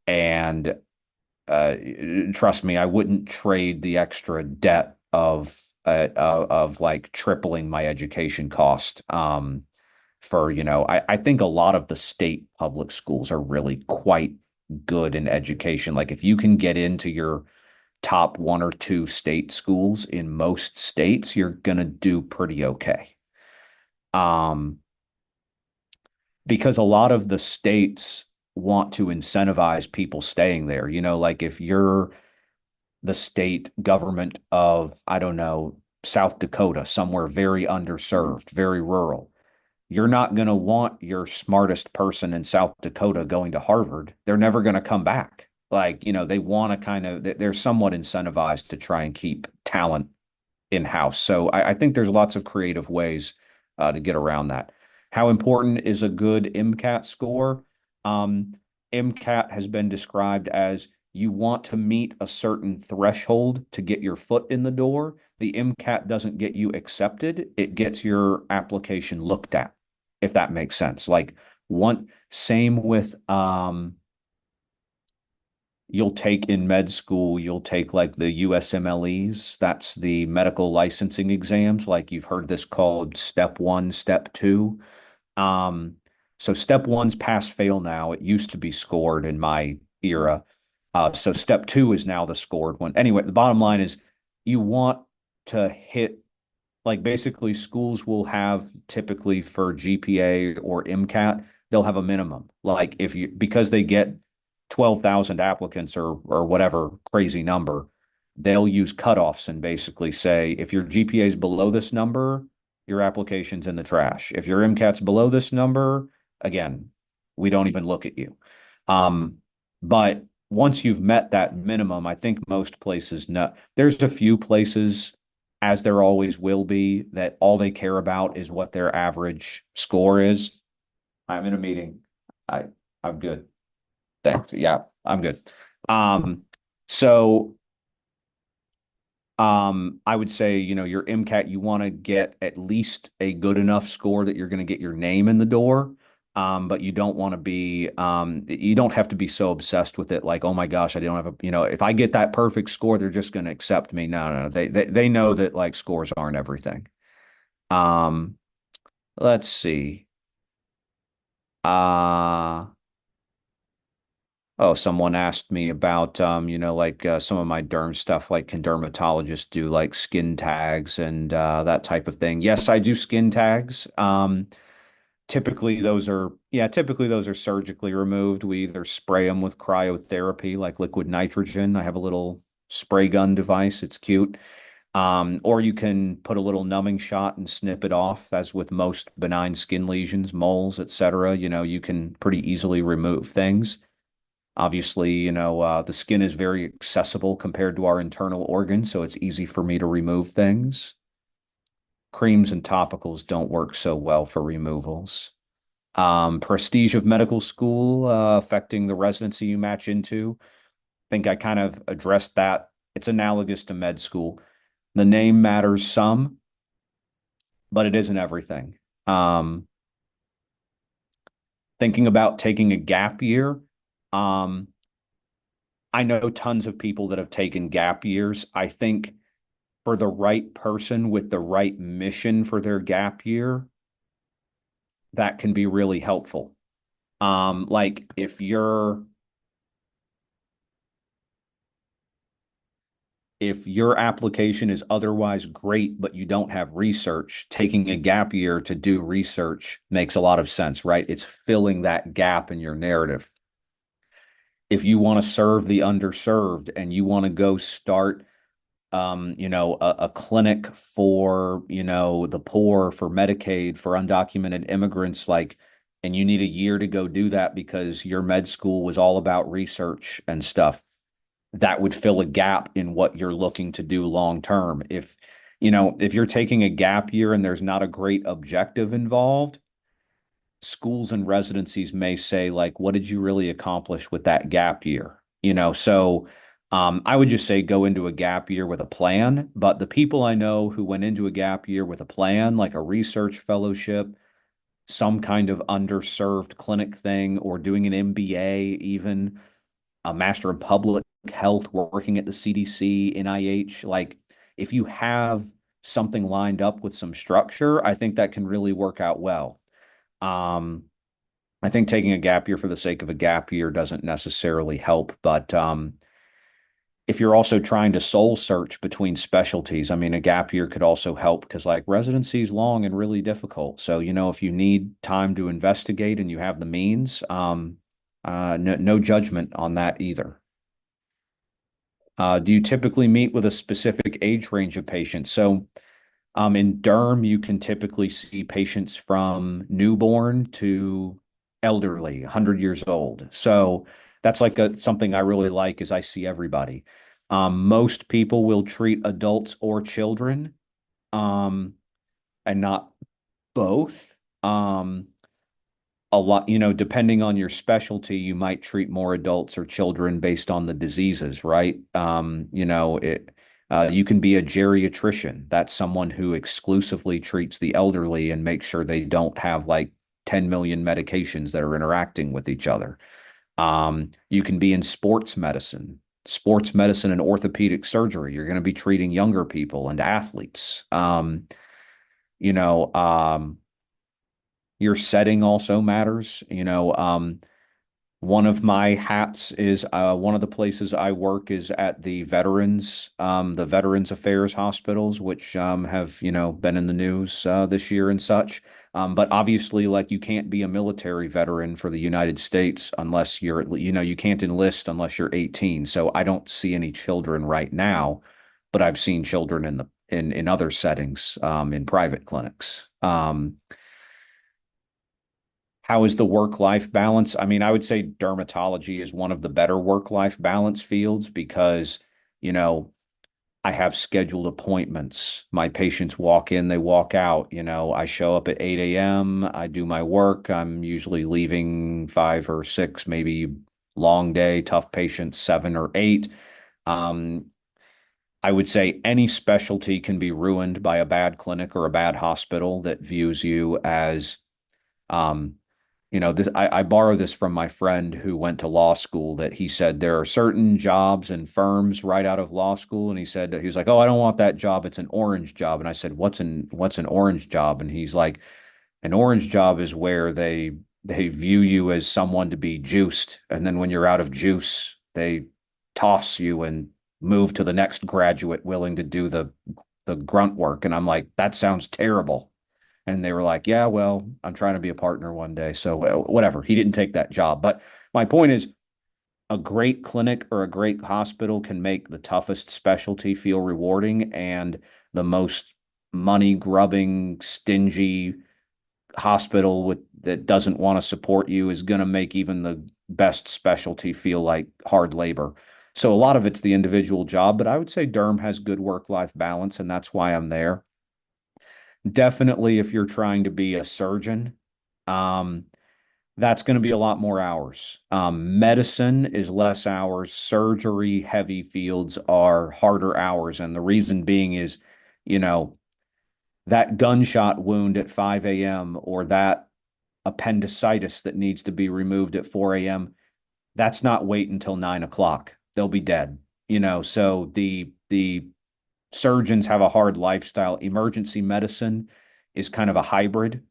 And uh, trust me, I wouldn't trade the extra debt of like tripling my education cost for, I think a lot of the state public schools are really quite good in education. Like if you can get into your top one or two state schools in most states, you're gonna do pretty okay. Um, because a lot of the states want to incentivize people staying there. Like if you're the state government of, I don't know, South Dakota, somewhere very underserved, very rural, you're not going to want your smartest person in South Dakota going to Harvard. They're never going to come back. Like, they want to they're somewhat incentivized to try and keep talent in-house. So I think there's lots of creative ways to get around that. How important is a good MCAT score? Um, MCAT has been described as you want to meet a certain threshold to get your foot in the door. The MCAT doesn't get you accepted, it gets your application looked at, if that makes sense. Like one same with you'll take in med school, you'll take like the USMLEs. That's the medical licensing exams. Like you've heard this called step one, step two. Um, so step one's pass fail now. It used to be scored in my era. So step two is now the scored one. Anyway, the bottom line is you want to hit like basically schools will have typically for GPA or MCAT, they'll have a minimum. Like if you because they get 12,000 applicants or whatever crazy number, they'll use cutoffs and basically say if your GPA is below this number, your application's in the trash. If your MCAT's below this number, again, we don't even look at you. But once you've met that minimum, I think most places know. There's a few places as there always will be, that all they care about is what their average score is. I'm in a meeting. I I'm good. Thanks. Yeah, I'm good. Um, so I would say, your MCAT, you want to get at least a good enough score that you're going to get your name in the door. But you don't have to be so obsessed with it. Like, oh my gosh, I don't have if I get that perfect score, they're just going to accept me. No, no, no. They know that like scores aren't everything. Um, let's see. Uh, oh, someone asked me about, like some of my derm stuff. Like, can dermatologists do like skin tags and that type of thing? Yes, I do skin tags. Typically those are surgically removed. We either spray them with cryotherapy, like liquid nitrogen. I have a little spray gun device. It's cute. Or you can put a little numbing shot and snip it off, as with most benign skin lesions, moles, etc. You can pretty easily remove things. Obviously, the skin is very accessible compared to our internal organs, so it's easy for me to remove things. Creams and topicals don't work so well for removals. Prestige of medical school affecting the residency you match into. I think I kind of addressed that. It's analogous to med school. The name matters some, but it isn't everything. Um, Thinking about taking a gap year. Um, I know tons of people that have taken gap years. I think for the right person with the right mission for their gap year, that can be really helpful. Like if you're If your application is otherwise great, but you don't have research, taking a gap year to do research makes a lot of sense, right? It's filling that gap in your narrative. If you want to serve the underserved and you want to go start a clinic for, the poor, for Medicaid, for undocumented immigrants, like, and you need a year to go do that because your med school was all about research and stuff, that would fill a gap in what you're looking to do long term. If you're taking a gap year and there's not a great objective involved, schools and residencies may say, like, what did you really accomplish with that gap year? I would just say go into a gap year with a plan. But the people I know who went into a gap year with a plan, like a research fellowship, some kind of underserved clinic thing, or doing an MBA, even a master of public health, working at the CDC, NIH, like, if you have something lined up with some structure, I think that can really work out well. Um, I think taking a gap year for the sake of a gap year doesn't necessarily help. But if you're also trying to soul search between specialties, I mean, a gap year could also help because, like, residency is long and really difficult. So, if you need time to investigate and you have the means, no judgment on that either. Do you typically meet with a specific age range of patients? So, in derm, you can typically see patients from newborn to elderly, 100 years old. So that's like something I really like is I see everybody. Most people will treat adults or children, um, and not both. A lot, depending on your specialty, you might treat more adults or children based on the diseases, right? You can be a geriatrician. That's someone who exclusively treats the elderly and makes sure they don't have like 10 million medications that are interacting with each other. You can be in sports medicine and orthopedic surgery. You're going to be treating younger people and athletes. You know, your setting also matters. One of my hats is one of the places I work is at the Veterans Affairs hospitals, which have, been in the news this year and such. But obviously, like, you can't be a military veteran for the United States unless you can't enlist unless you're 18. So I don't see any children right now, but I've seen children in other settings, in private clinics. How is the work-life balance? I mean, I would say dermatology is one of the better work-life balance fields because, you know, I have scheduled appointments. My patients walk in, they walk out. I show up at 8 a.m., I do my work. I'm usually leaving 5 or 6, maybe long day, tough patients, 7 or 8. Um, I would say any specialty can be ruined by a bad clinic or a bad hospital that views you as um, this I borrow this from my friend who went to law school, that he said there are certain jobs and firms right out of law school. And he was like, oh, I don't want that job. It's an orange job. And I said, what's an orange job? And he's like, an orange job is where they view you as someone to be juiced. And then when you're out of juice, they toss you and move to the next graduate willing to do the grunt work. And I'm like, that sounds terrible. And they were like, yeah, well, I'm trying to be a partner one day. So whatever. He didn't take that job. But my point is, a great clinic or a great hospital can make the toughest specialty feel rewarding, and the most money grubbing, stingy hospital that doesn't want to support you is going to make even the best specialty feel like hard labor. So a lot of it's the individual job, but I would say derm has good work-life balance, and that's why I'm there. Definitely, if you're trying to be a surgeon, um, that's going to be a lot more hours. Medicine is less hours. Surgery, heavy fields are harder hours. And the reason being is, you know, that gunshot wound at 5 a.m. or that appendicitis that needs to be removed at 4 a.m., that's not wait until 9 o'clock. They'll be dead. So the surgeons have a hard lifestyle. Emergency medicine is kind of a hybrid.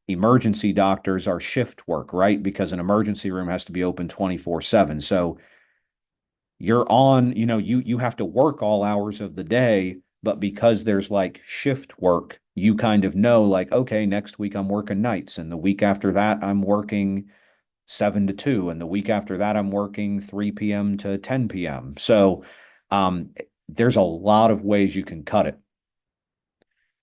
Emergency doctors are shift work, right? Because an emergency room has to be open 24/7. So you're on, you have to work all hours of the day, but because there's like shift work, you kind of know like, okay, next week I'm working nights, and the week after that I'm working 7 to 2, and the week after that I'm working 3 p.m. to 10 p.m. So um, there's a lot of ways you can cut it.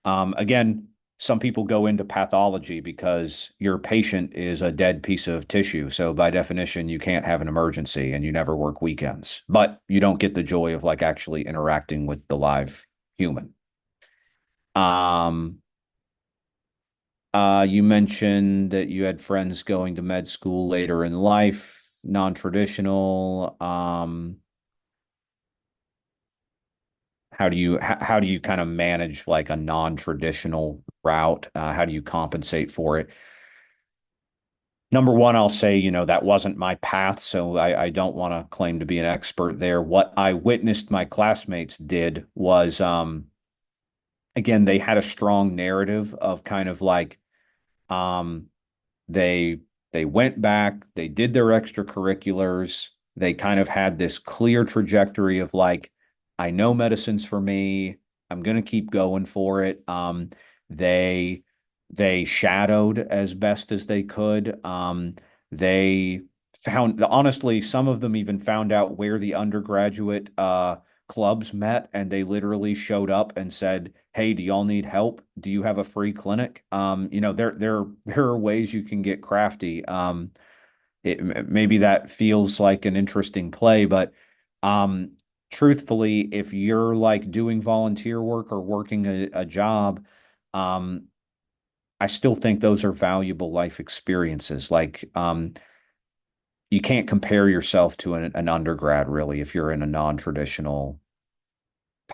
Again, some people go into pathology because your patient is a dead piece of tissue. So by definition, you can't have an emergency and you never work weekends, but you don't get the joy of like actually interacting with the live human. Um, you mentioned that you had friends going to med school later in life, non-traditional. How do you kind of manage like a non-traditional route? How do you compensate for it? Number one, I'll say, that wasn't my path, so I don't want to claim to be an expert there. What I witnessed my classmates did was, again, they had a strong narrative of kind of like, um, they they went back, they did their extracurriculars, they kind of had this clear trajectory of like, I know medicine's for me, I'm gonna keep going for it. They they shadowed as best as they could. They found honestly, some of them even found out where the undergraduate clubs met, and they literally showed up and said, "Hey, do y'all need help? Do you have a free clinic?" There are ways you can get crafty. Maybe that feels like an interesting play, but um, truthfully, if you're like doing volunteer work or working a job, um, I still think those are valuable life experiences. Like, you can't compare yourself to an undergrad really if you're in a non-traditional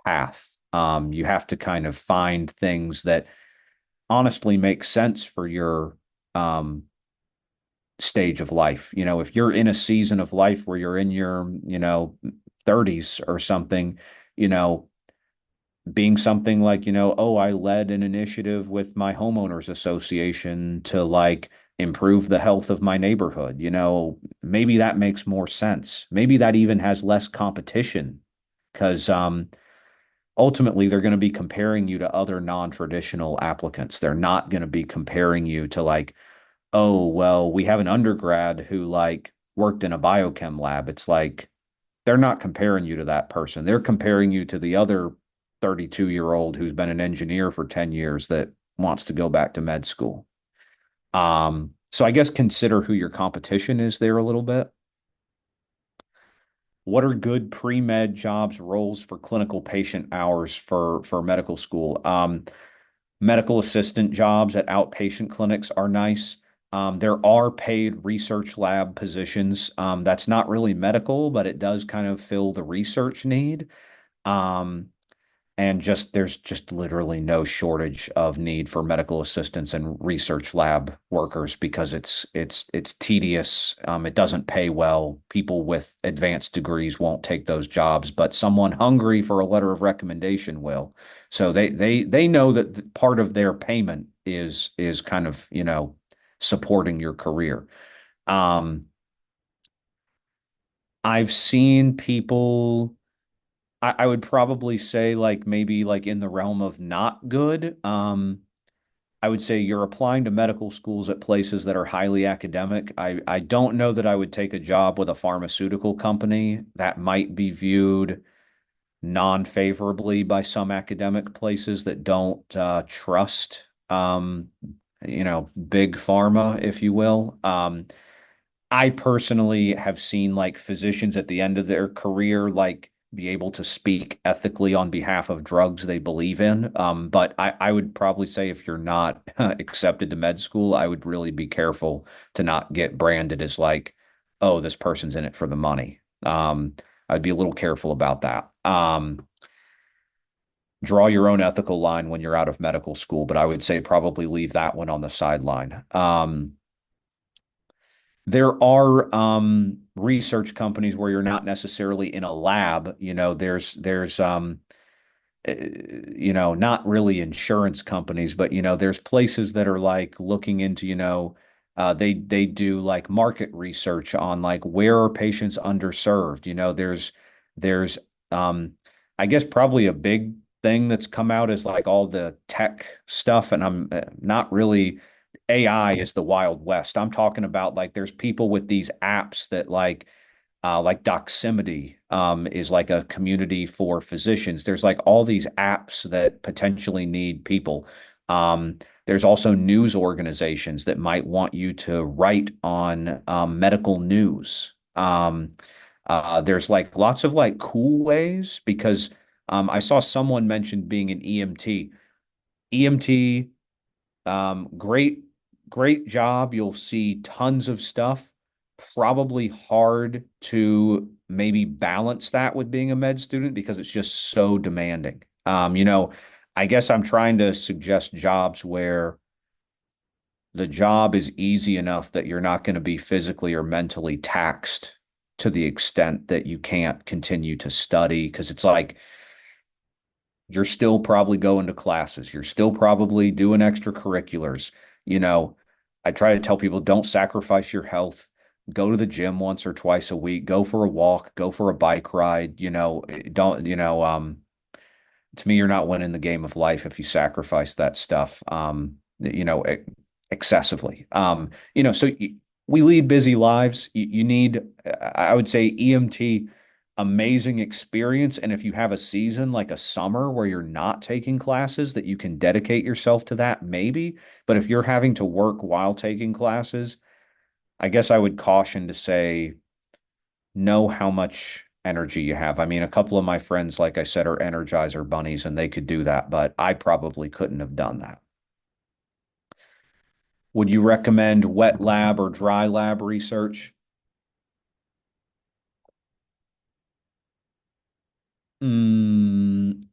path. You have to kind of find things that honestly make sense for your um, stage of life. If you're in a season of life where you're in your, 30s or something, you know, being something like, oh, I led an initiative with my homeowners association to like improve the health of my neighborhood, maybe that makes more sense. Maybe that even has less competition because ultimately they're going to be comparing you to other non-traditional applicants. They're not going to be comparing you to like, oh, well, we have an undergrad who like worked in a biochem lab. It's like they're not comparing you to that person. They're comparing you to the other 32-year-old who's been an engineer for 10 years that wants to go back to med school. So I guess consider who your competition is there a little bit. What are good pre-med jobs, roles for clinical patient hours for medical school? Medical assistant jobs at outpatient clinics are nice. There are paid research lab positions. That's not really medical, but it does kind of fill the research need. Um, and there's just literally no shortage of need for medical assistants and research lab workers because it's tedious. It doesn't pay well. People with advanced degrees won't take those jobs, but someone hungry for a letter of recommendation will. So they know that part of their payment is kind of, supporting your career. Um, I've seen people, I would probably say like maybe like in the realm of not good. I would say you're applying to medical schools at places that are highly academic. I don't know that I would take a job with a pharmaceutical company. That might be viewed non-favorably by some academic places that don't trust big pharma, if you will. I personally have seen like physicians at the end of their career like be able to speak ethically on behalf of drugs they believe in. But I would probably say if you're not accepted to med school, I would really be careful to not get branded as like, oh, this person's in it for the money. I'd be a little careful about that. Draw your own ethical line when you're out of medical school, but I would say probably leave that one on the sideline. There are research companies where you're not necessarily in a lab. Not really insurance companies, but there's places that are like looking into, they do like market research on like where are patients underserved. There's There's, I guess, probably a big thing that's come out is like all the tech stuff, and I'm not really. AI is the Wild West. I'm talking about like there's people with these apps that like Doximity is like a community for physicians. There's like all these apps that potentially need people. There's also news organizations that might want you to write on medical news. There's like lots of like cool ways because I saw someone mention being an EMT. EMT, great, great job. You'll see tons of stuff. Probably hard to maybe balance that with being a med student because it's just so demanding. I guess I'm trying to suggest jobs where the job is easy enough that you're not going to be physically or mentally taxed to the extent that you can't continue to study because it's like you're still probably going to classes. You're still probably doing extracurriculars. You know, I try to tell people don't sacrifice your health. Go to the gym once or twice a week. Go for a walk. Go for a bike ride. Don't, to me, you're not winning the game of life if you sacrifice that stuff, excessively. We lead busy lives. You need, I would say, EMT, amazing experience. And if you have a season like a summer where you're not taking classes, that you can dedicate yourself to that, maybe. But if you're having to work while taking classes, I guess I would caution to say, know how much energy you have. I mean, a couple of my friends, like I said, are Energizer bunnies and they could do that, but I probably couldn't have done that. Would you recommend wet lab or dry lab research? Mm,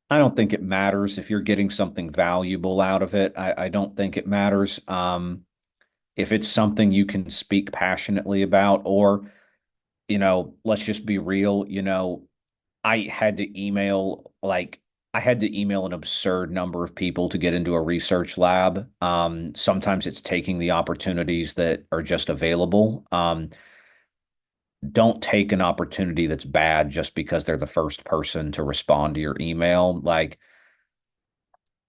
I don't think it matters if you're getting something valuable out of it. I don't think it matters. If it's something you can speak passionately about, or, let's just be real, I had to email like I had to email an absurd number of people to get into a research lab. Sometimes it's taking the opportunities that are just available. Don't take an opportunity that's bad just because they're the first person to respond to your email. Like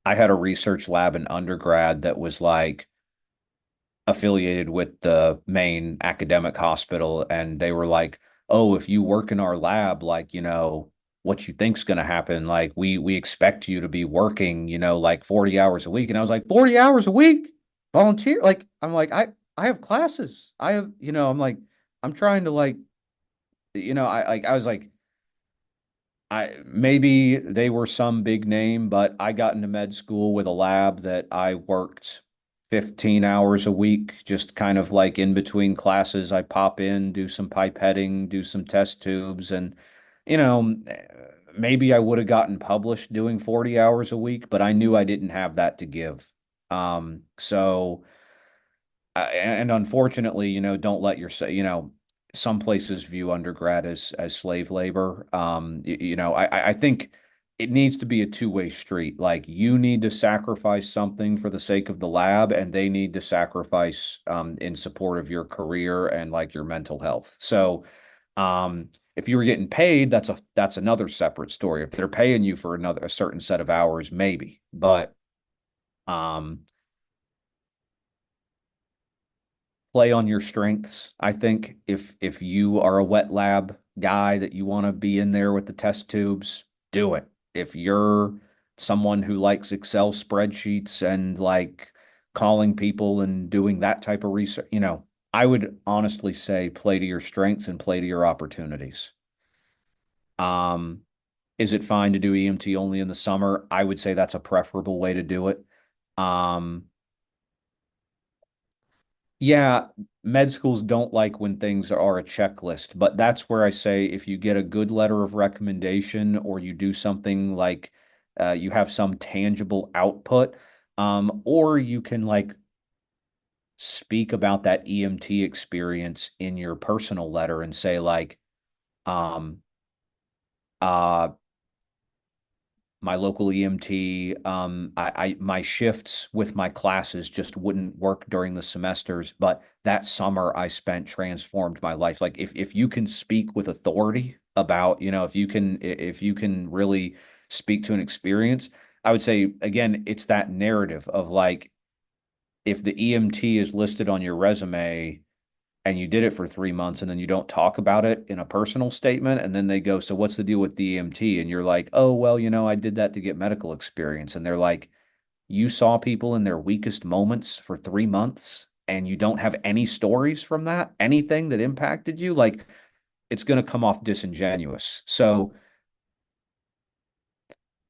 I had a research lab in undergrad that was like affiliated with the main academic hospital, and they were like, "Oh, if you work in our lab, like, what you think's going to happen, like we expect you to be working, like 40 hours a week." And I was like, "40 hours a week? Volunteer?" Like I'm like, I have classes. I have, I'm like I'm trying to like, I was like I maybe they were some big name, but I got into med school with a lab that I worked 15 hours a week, just kind of like in between classes. I pop in, do some pipetting, do some test tubes, and you know, maybe I would have gotten published doing 40 hours a week, but I knew I didn't have that to give. So and unfortunately, don't let your some places view undergrad as slave labor. I think it needs to be a two-way street. Like you need to sacrifice something for the sake of the lab, and they need to sacrifice in support of your career and like your mental health. So, if you were getting paid, that's another separate story. If they're paying you for a certain set of hours, maybe. But um, play on your strengths. I think if you are a wet lab guy that you want to be in there with the test tubes, do it. If you're someone who likes Excel spreadsheets and like calling people and doing that type of research, I would honestly say play to your strengths and play to your opportunities. Um, is it fine to do EMT only in the summer? I would say that's a preferable way to do it. Um, Yeah, med schools don't like when things are a checklist, but that's where I say if you get a good letter of recommendation or you do something like you have some tangible output, or you can like speak about that EMT experience in your personal letter and say like, um, uh, my local EMT. My shifts with my classes just wouldn't work during the semesters, but that summer I spent transformed my life. Like if you can speak with authority about, if you can really speak to an experience, I would say again, it's that narrative of like if the EMT is listed on your resume and you did it for 3 months and then you don't talk about it in a personal statement and then they go, so what's the deal with the EMT? And you're like, oh well, I did that to get medical experience. And they're like, you saw people in their weakest moments for 3 months and you don't have any stories from that, anything that impacted you, like it's going to come off disingenuous. So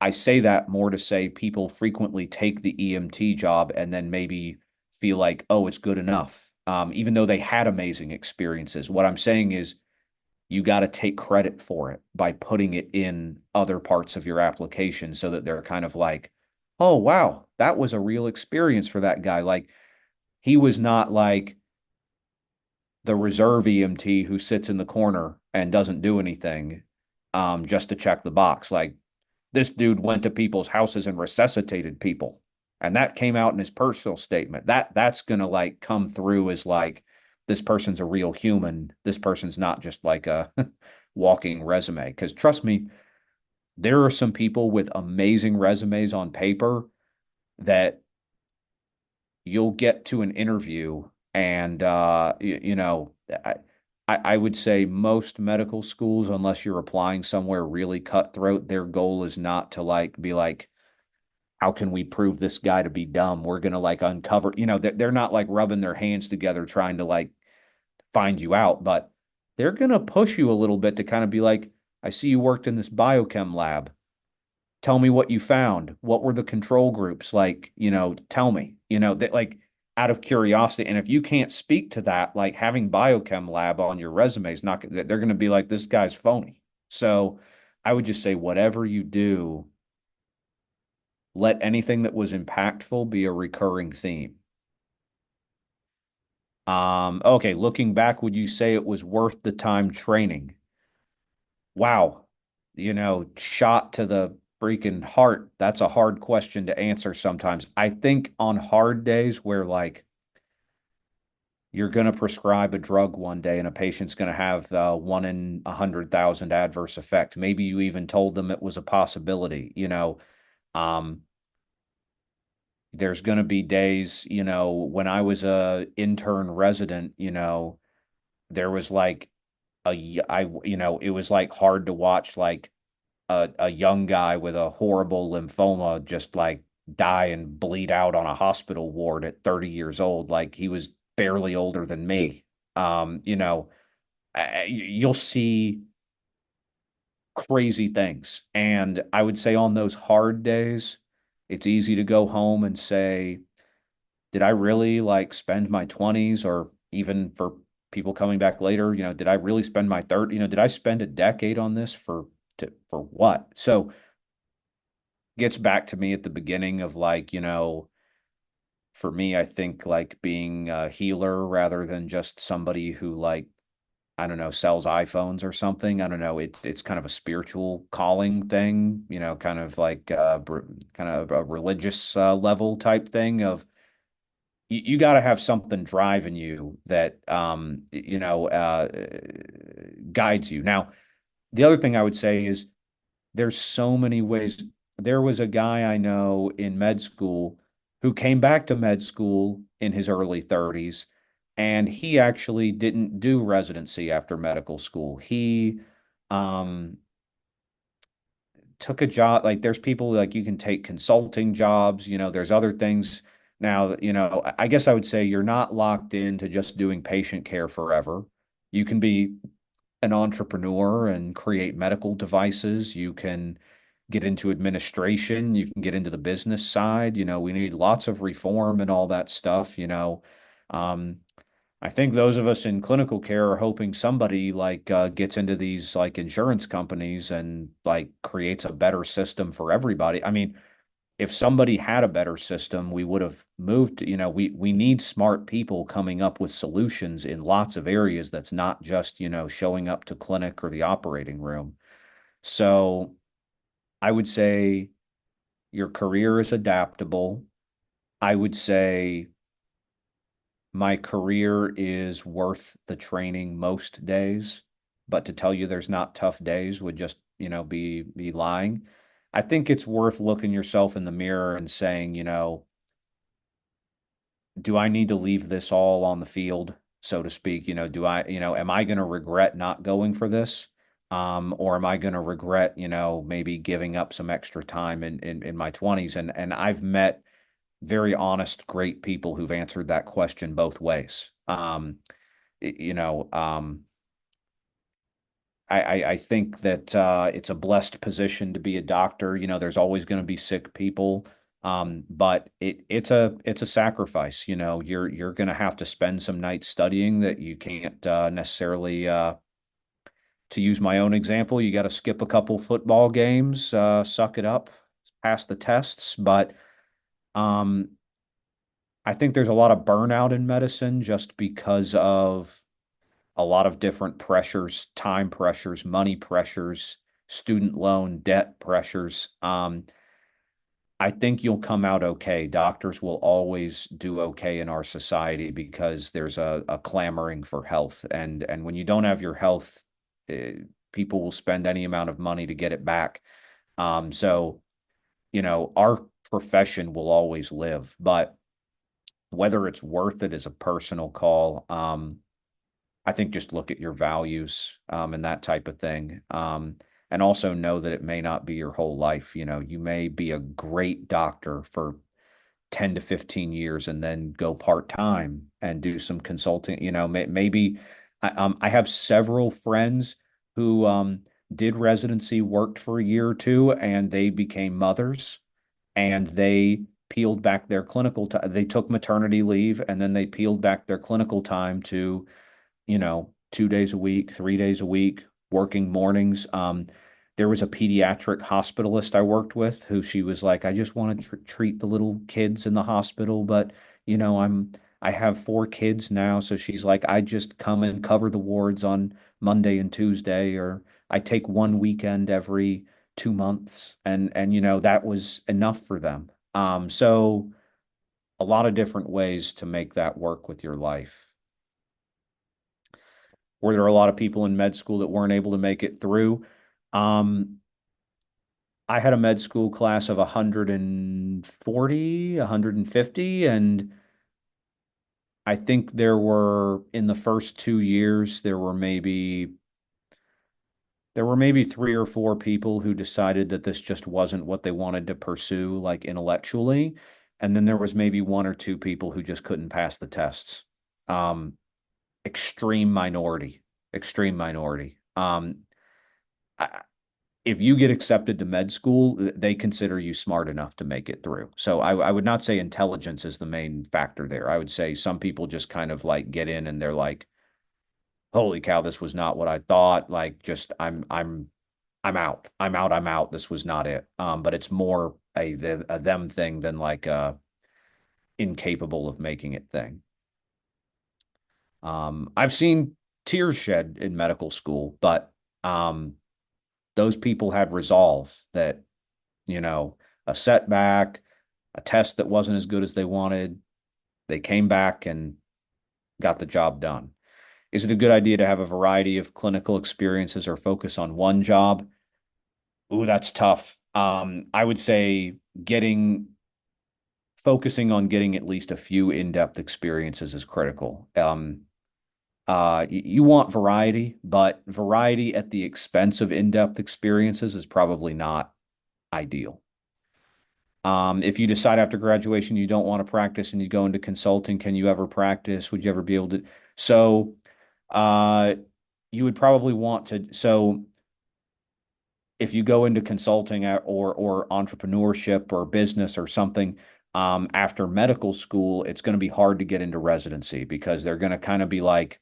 I say that more to say people frequently take the EMT job and then maybe feel like, oh, it's good enough, even though they had amazing experiences. What I'm saying is you got to take credit for it by putting it in other parts of your application so that they're kind of like, oh, wow, that was a real experience for that guy. Like he was not like the reserve EMT who sits in the corner and doesn't do anything just to check the box. Like this dude went to people's houses and resuscitated people. And that came out in his personal statement. That's gonna like come through as like this person's a real human. This person's not just like a walking resume. Because trust me, there are some people with amazing resumes on paper that you'll get to an interview and I would say most medical schools, unless you're applying somewhere really cutthroat, their goal is not to like be like, how can we prove this guy to be dumb? We're gonna like uncover, they're not like rubbing their hands together trying to like find you out, but they're gonna push you a little bit to kind of be like, I see you worked in this biochem lab. Tell me what you found. What were the control groups like? Tell me, that like out of curiosity. And if you can't speak to that, like having biochem lab on your resume is not, they're going to be like, this guy's phony. So I would just say, whatever you do, let anything that was impactful be a recurring theme. Okay, looking back, would you say it was worth the time training? Wow, shot to the freaking heart. That's a hard question to answer sometimes. I think on hard days where like you're going to prescribe a drug one day and a patient's going to have 1 in 100,000 adverse effect. Maybe you even told them it was a possibility. Um, there's going to be days, when I was a intern resident, there was like it was like hard to watch like a young guy with a horrible lymphoma just like die and bleed out on a hospital ward at 30 years old. Like he was barely older than me. You'll see crazy things. And I would say on those hard days, it's easy to go home and say, did I really like spend my 20s or even for people coming back later, did I really spend my third, did I spend a decade on this for what? So gets back to me at the beginning of like, for me, I think like being a healer rather than just somebody who like, I don't know, sells iPhones or something. I don't know. It's kind of a spiritual calling thing, kind of like kind of a religious level type thing of you got to have something driving you that guides you. Now, the other thing I would say is there's so many ways. There was a guy I know in med school who came back to med school in his early 30s, and he actually didn't do residency after medical school. He um, took a job. Like there's people like you can take consulting jobs, there's other things. Now, I guess I would say you're not locked into just doing patient care forever. You can be an entrepreneur and create medical devices. You can get into administration. You can get into the business side. We need lots of reform and all that stuff. Um, I think those of us in clinical care are hoping somebody like gets into these like insurance companies and like creates a better system for everybody. I mean, if somebody had a better system, we would have moved. We need smart people coming up with solutions in lots of areas that's not just, showing up to clinic or the operating room. So I would say Your career is adaptable. I would say my career is worth the training most days, but to tell you there's not tough days would just, be lying. I think it's worth looking yourself in the mirror and saying, do I need to leave this all on the field, so to speak? Am I going to regret not going for this? Or am I going to regret, maybe giving up some extra time in my 20s? And I've met very honest, great people who've answered that question both ways. Y- you know, um, I think that it's a blessed position to be a doctor. There's always going to be sick people, but it's a sacrifice. You're going to have to spend some nights studying that you can't necessarily. To use my own example, you got to skip a couple football games, suck it up, pass the tests. But um, I think there's a lot of burnout in medicine just because of a lot of different pressures, time pressures, money pressures, student loan debt pressures. I think you'll come out okay. Doctors will always do okay in our society because there's a clamoring for health. And when you don't have your health, people will spend any amount of money to get it back. So, our profession will always live, but whether it's worth it is a personal call. I think just look at your values and that type of thing. And also know that it may not be your whole life. You may be a great doctor for 10 to 15 years and then go part-time and do some consulting. Maybe I have several friends who did residency, worked for a year or two, and they became mothers and they peeled back their clinical time. They took maternity leave and then they peeled back their clinical time to 2 days a week, 3 days a week, working mornings. There was a pediatric hospitalist I worked with who she was like, I just want to treat the little kids in the hospital, but I have 4 kids now, so she's like, I just come and cover the wards on Monday and Tuesday, or I take one weekend every 2 months, and that was enough for them. So a lot of different ways to make that work with your life. Were there a lot of people in med school that weren't able to make it through? Um, I had a med school class of 140, 150, and I think in the first 2 years, there were maybe 3 or 4 people who decided that this just wasn't what they wanted to pursue, like intellectually. And then there was maybe 1 or 2 people who just couldn't pass the tests. Um, extreme minority, extreme minority. I, if you get accepted to med school, they consider you smart enough to make it through. So I would not say intelligence is the main factor there. I would say some people just kind of like get in and they're like, holy cow, this was not what I thought. Like just I'm out. I'm out. I'm out. This was not it. But it's more a them thing than like a incapable of making it thing. I've seen tears shed in medical school, but um, those people had resolve that, you know, a setback, a test that wasn't as good as they wanted, they came back and got the job done. Is it a good idea to have a variety of clinical experiences or focus on one job? Ooh, that's tough. I would say getting focusing on getting at least a few in-depth experiences is critical. You want variety, but variety at the expense of in-depth experiences is probably not ideal. If you decide after graduation you don't want to practice and you go into consulting, can you ever practice? Would you ever be able to? So, uh, you would probably want to. So, if you go into consulting or entrepreneurship or business or something after medical school, it's going to be hard to get into residency because they're going to kind of be like,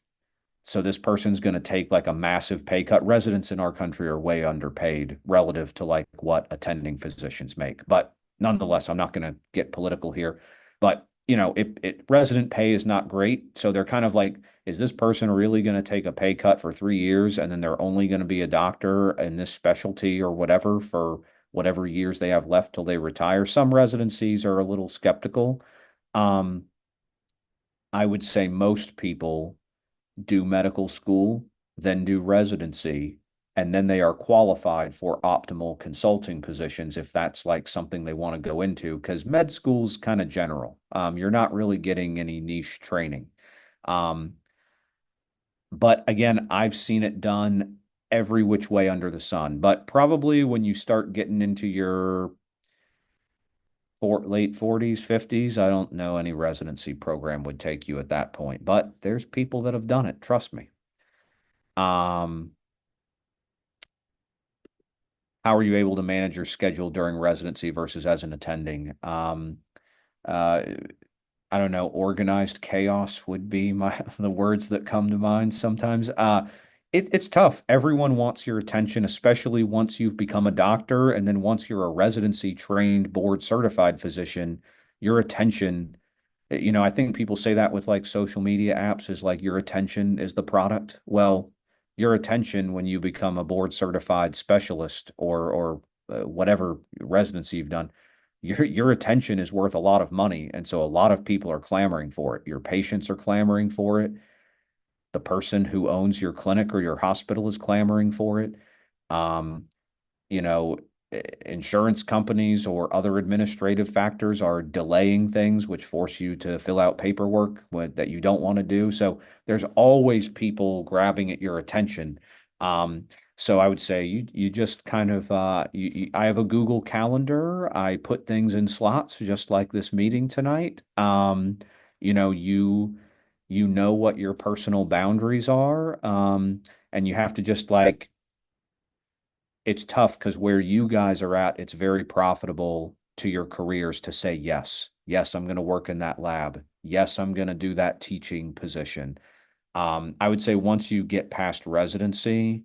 so this person's going to take like a massive pay cut. Residents in our country are way underpaid relative to like what attending physicians make. But nonetheless, I'm not going to get political here. But resident pay is not great. So they're kind of like, is this person really going to take a pay cut for 3 years and then they're only going to be a doctor in this specialty or whatever for whatever years they have left till they retire. Some residencies are a little skeptical. Um, I would say most people do medical school, then do residency, and then they are qualified for optimal consulting positions if that's like something they want to go into, because med school's kind of general. You're not really getting any niche training. Um, but again, I've seen it done every which way under the sun. But probably when you start getting into your late 40s, 50s, I don't know any residency program would take you at that point. But there's people that have done it, trust me. Um, how are you able to manage your schedule during residency versus as an attending? Uh, I don't know, organized chaos would be my the words that come to mind sometimes. It's tough. Everyone wants your attention, especially once you've become a doctor, and then once you're a residency trained, board certified physician, your attention, I think people say that with like social media apps is like your attention is the product. Well, your attention when you become a board certified specialist or whatever residency you've done, your attention is worth a lot of money, and so a lot of people are clamoring for it. Your patients are clamoring for it. The person who owns your clinic or your hospital is clamoring for it. Um, you know, insurance companies or other administrative factors are delaying things, which force you to fill out paperwork that you don't want to do. So there's always people grabbing at your attention. Um, so I would say you just kind of I have a Google Calendar. I put things in slots, just like this meeting tonight. You know, you know what your personal boundaries are, and you have to just like it's tough because where you guys are at, it's very profitable to your careers to say yes. Yes, I'm going to work in that lab. Yes, I'm going to do that teaching position. I would say once you get past residency,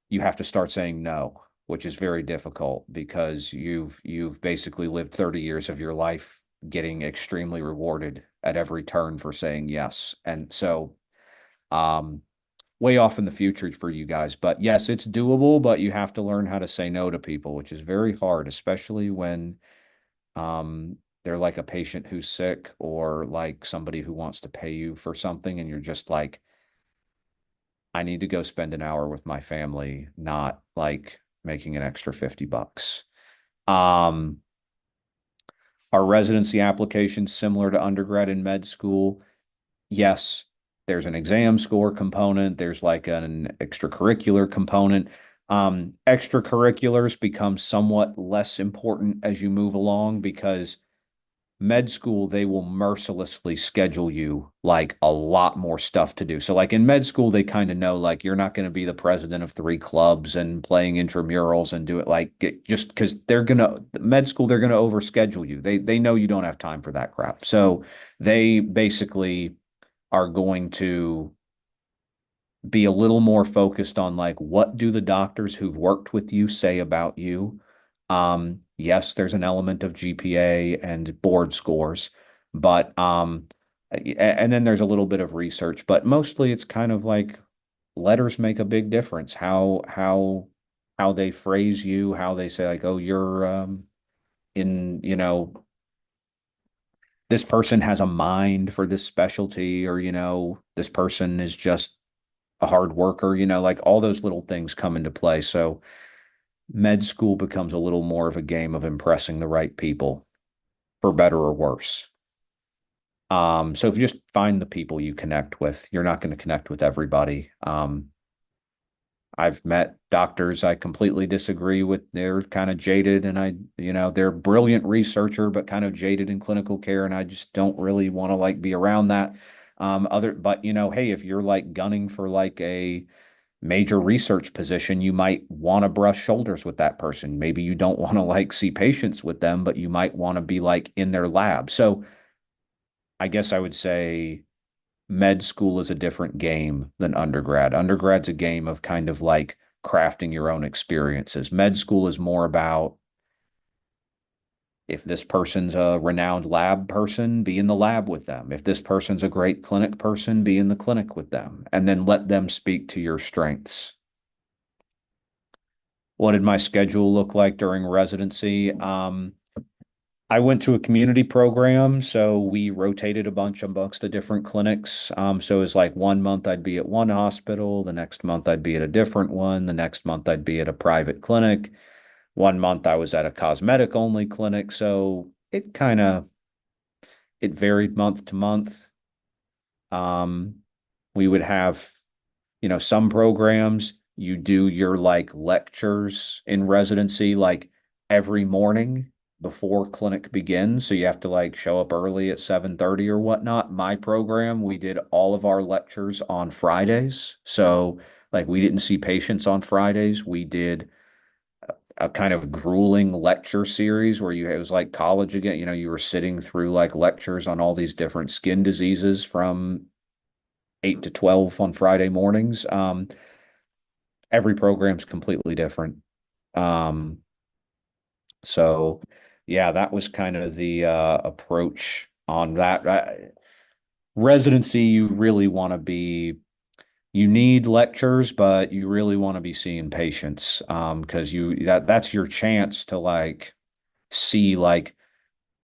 you have to start saying no, which is very difficult because you've basically lived 30 years of your life getting extremely rewarded at every turn for saying yes. And so um, way off in the future for you guys. But yes, it's doable, but you have to learn how to say no to people, which is very hard, especially when they're like a patient who's sick or like somebody who wants to pay you for something, and you're just like, I need to go spend an hour with my family, not like making an extra $50. Um, our residency application similar to undergrad in med school? Yes, there's an exam score component, there's like an extracurricular component. Extracurriculars become somewhat less important as you move along because med school, they will mercilessly schedule you like a lot more stuff to do. So, like in med school, they kind of know like you're not going to be the president of three clubs and playing intramurals and do it like just because they're gonna med school, they're gonna overschedule you. They know you don't have time for that crap. So they basically are going to be a little more focused on like what do the doctors who've worked with you say about you. Yes, there's an element of GPA and board scores, but and then there's a little bit of research, but mostly it's kind of like letters make a big difference. How they phrase you, how they say like, oh, you're in, this person has a mind for this specialty, or this person is just a hard worker, like all those little things come into play. So med school becomes a little more of a game of impressing the right people, for better or worse. So if you just find the people you connect with, you're not going to connect with everybody. I've met doctors I completely disagree with. They're kind of jaded, and they're a brilliant researcher, but kind of jaded in clinical care, and I just don't really want to like be around that. But hey, if you're like gunning for like a major research position, you might want to brush shoulders with that person. Maybe you don't want to like see patients with them, but you might want to be like in their lab. So I guess I would say med school is a different game than undergrad. Undergrad's a game of kind of like crafting your own experiences. Med school is more about if this person's a renowned lab person, be in the lab with them. If this person's a great clinic person, be in the clinic with them, and then let them speak to your strengths. What did my schedule look like during residency? I went to a community program, so we rotated a bunch amongst the different clinics. So it was like 1 month I'd be at one hospital, the next month I'd be at a different one, the next month I'd be at a private clinic. 1 month I was at a cosmetic only clinic. So it varied month to month. Um, we would have, some programs you do your like lectures in residency like every morning before clinic begins. So you have to like show up early at 7:30 or whatnot. My program, we did all of our lectures on Fridays. So like we didn't see patients on Fridays. We did a kind of grueling lecture series where it was like college again. You were sitting through like lectures on all these different skin diseases from 8 to 12 on Friday mornings. Every program's completely different. Um, so yeah, that was kind of the approach on that. Residency, you need lectures, but you really want to be seeing patients because that's your chance to like see like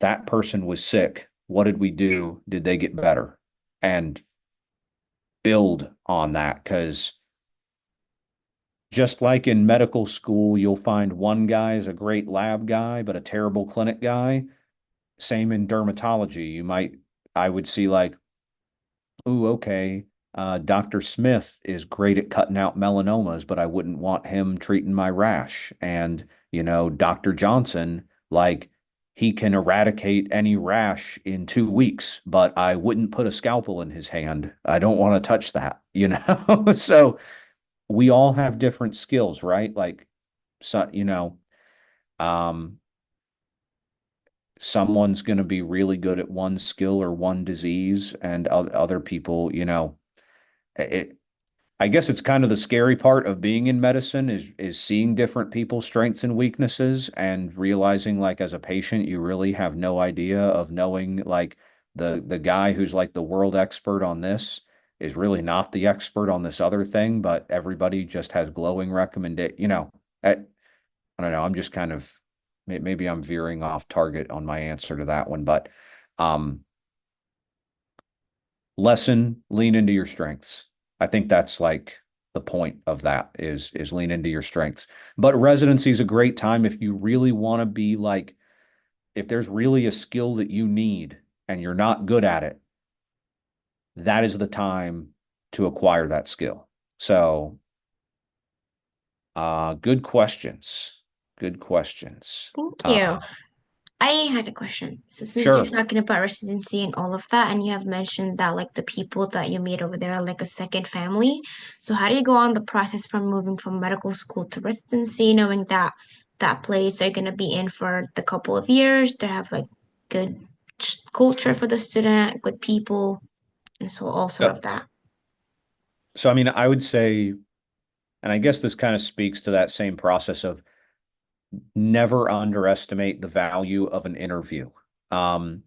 that person was sick. What did we do? Did they get better? And build on that because just like in medical school, you'll find one guy is a great lab guy, but a terrible clinic guy. Same in dermatology. I would see like, ooh, okay, Dr. Smith is great at cutting out melanomas, but I wouldn't want him treating my rash. And, Dr. Johnson, like, he can eradicate any rash in 2 weeks, but I wouldn't put a scalpel in his hand. I don't want to touch that, So we all have different skills, right? Like, so, um, someone's going to be really good at one skill or one disease, and other people, it. I guess it's kind of the scary part of being in medicine is seeing different people's strengths and weaknesses and realizing like as a patient you really have no idea of knowing like the guy who's like the world expert on this is really not the expert on this other thing, but everybody just has glowing recommendation. I don't know. I'm just kind of maybe I'm veering off target on my answer to that one, but um, lean into your strengths. I think that's like the point of that is lean into your strengths. But residency is a great time if you really want to be like if there's really a skill that you need and you're not good at it, that is the time to acquire that skill. So, good questions. Good questions. Thank you. I had a question. So since you're Sure. talking about residency and all of that, and you have mentioned that like the people that you meet over there are like a second family. So how do you go on the process from moving from medical school to residency, knowing that that place are gonna be in for the couple of years, to have like good culture for the student, good people, and so all sort So, of that. so I mean, I would say, and I guess this kind of speaks to that same process of never underestimate the value of an interview. Um,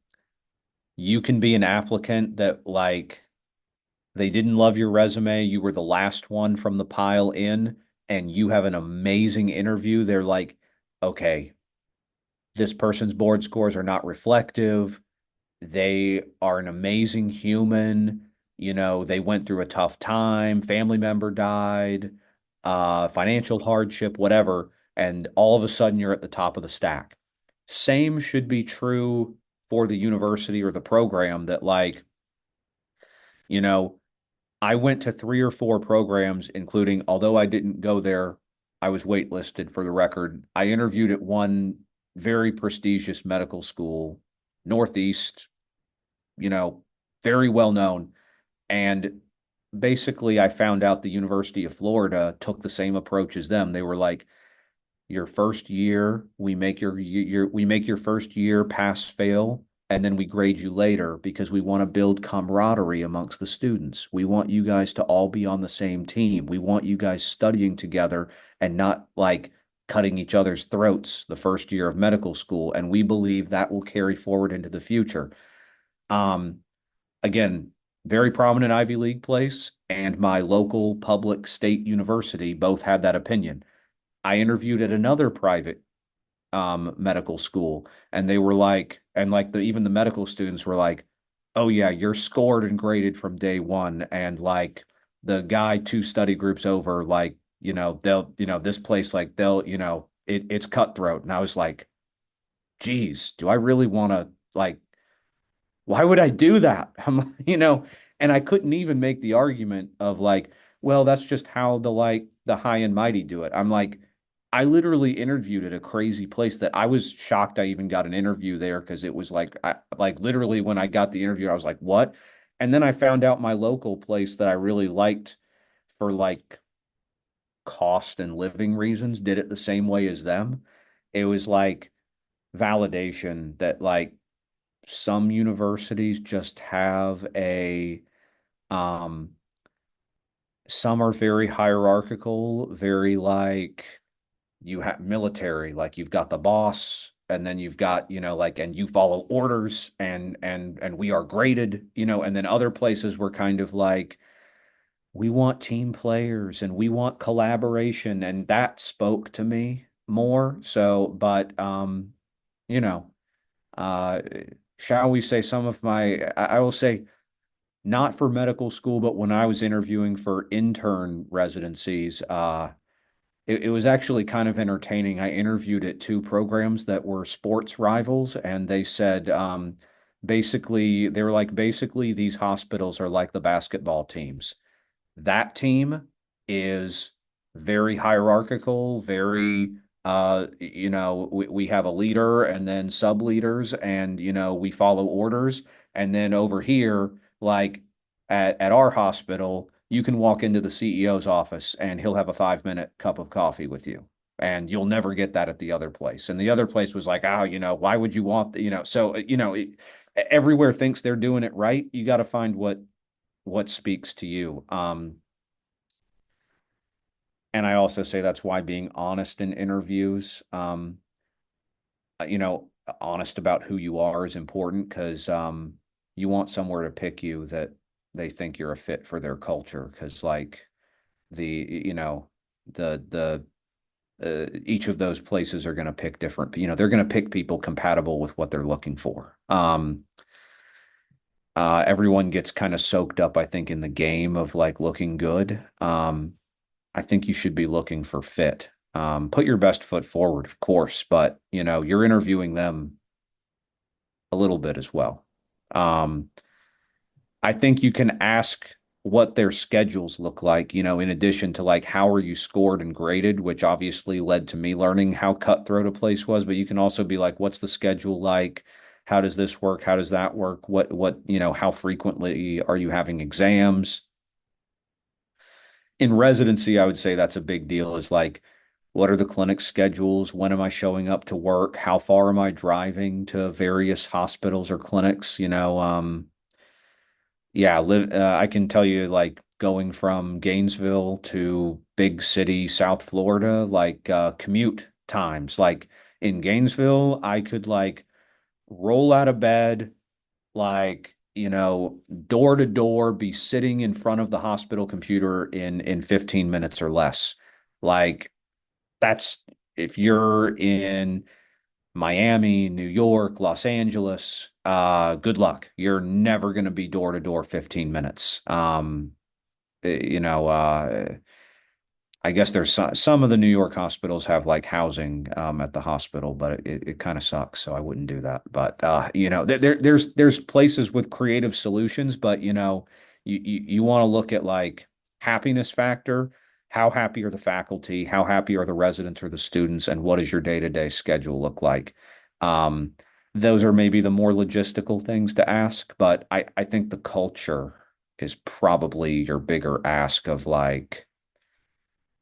you can be an applicant that like they didn't love your resume, you were the last one from the pile in, and you have an amazing interview. They're like, okay, this person's board scores are not reflective. They are an amazing human. They went through a tough time, family member died, financial hardship, whatever, and all of a sudden you're at the top of the stack. Same should be true for the university or the program that, like, you know, I went to 3 or 4 programs, including, although I didn't go there, I was waitlisted for the record. I interviewed at one very prestigious medical school, Northeast, you know, very well known. And basically, I found out the University of Florida took the same approach as them. They were like, your first year, we make your first year pass fail, and then we grade you later because we want to build camaraderie amongst the students. We want you guys to all be on the same team. We want you guys studying together and not like cutting each other's throats the first year of medical school. And we believe that will carry forward into the future. Um, Again, very prominent Ivy League place and my local public state university both had that opinion. I interviewed at another private medical school, and they were like, and like even the medical students were like, oh yeah, you're scored and graded from day one, and like the guy two study groups over, like, they'll, this place, like they'll, it's cutthroat. And I was like, geez, do I really want to, like, why would I do that? And I couldn't even make the argument of like, well, that's just how the high and mighty do it. I'm like, I literally interviewed at a crazy place that I was shocked I even got an interview there, because it was like, like literally when I got the interview, I was like, what? And then I found out my local place that I really liked for like cost and living reasons did it the same way as them. It was like validation that like some universities just have um some are very hierarchical, very like you have military, like you've got the boss, and then you've got, like, and you follow orders, and we are graded, and then other places were kind of like, we want team players and we want collaboration, and that spoke to me more. So, but you know, uh shall we say some of my, I will say, not for medical school, but when I was interviewing for intern residencies, it was actually kind of entertaining. I interviewed at two programs that were sports rivals, and they said, basically, they were like, basically, these hospitals are like the basketball teams. That team is very hierarchical, very, we have a leader and then sub leaders, and we follow orders. And then over here, like at our hospital, you can walk into the CEO's office and he'll have a 5 minute cup of coffee with you. And you'll never get that at the other place. And the other place was like, oh, why would you want, so, everywhere thinks they're doing it right. You got to find what speaks to you. And I also say that's why being honest in interviews, you know, honest about who you are is important, because you want somewhere to pick you that they think you're a fit for their culture. Because like the, the each of those places are going to pick different, they're going to pick people compatible with what they're looking for. Everyone gets kind of soaked up, I think, in the game of like looking good. I think you should be looking for fit. Put your best foot forward, of course, but you're interviewing them a little bit as well. Um, I think you can ask what their schedules look like, in addition to like how are you scored and graded, which obviously led to me learning how cutthroat a place was. But you can also be like, what's the schedule like? How does this work? How does that work? How frequently are you having exams? In residency, I would say that's a big deal, is like, what are the clinic schedules? When am I showing up to work? How far am I driving to various hospitals or clinics? Yeah, I can tell you, like, going from Gainesville to big city South Florida, like, commute times. Like in Gainesville, I could like roll out of bed, like, door to door, be sitting in front of the hospital computer in 15 minutes or less. Like, that's, if you're in Miami, New York, Los Angeles, good luck. You're never going to be door to door 15 minutes. You know, I guess there's some of the New York hospitals have like housing at the hospital, but it kind of sucks, so I wouldn't do that. But there's places with creative solutions, but you want to look at like happiness factor. How happy are the faculty? How happy are the residents or the students? And what does your day-to-day schedule look like? Um, those are maybe the more logistical things to ask, but I think the culture is probably your bigger ask of like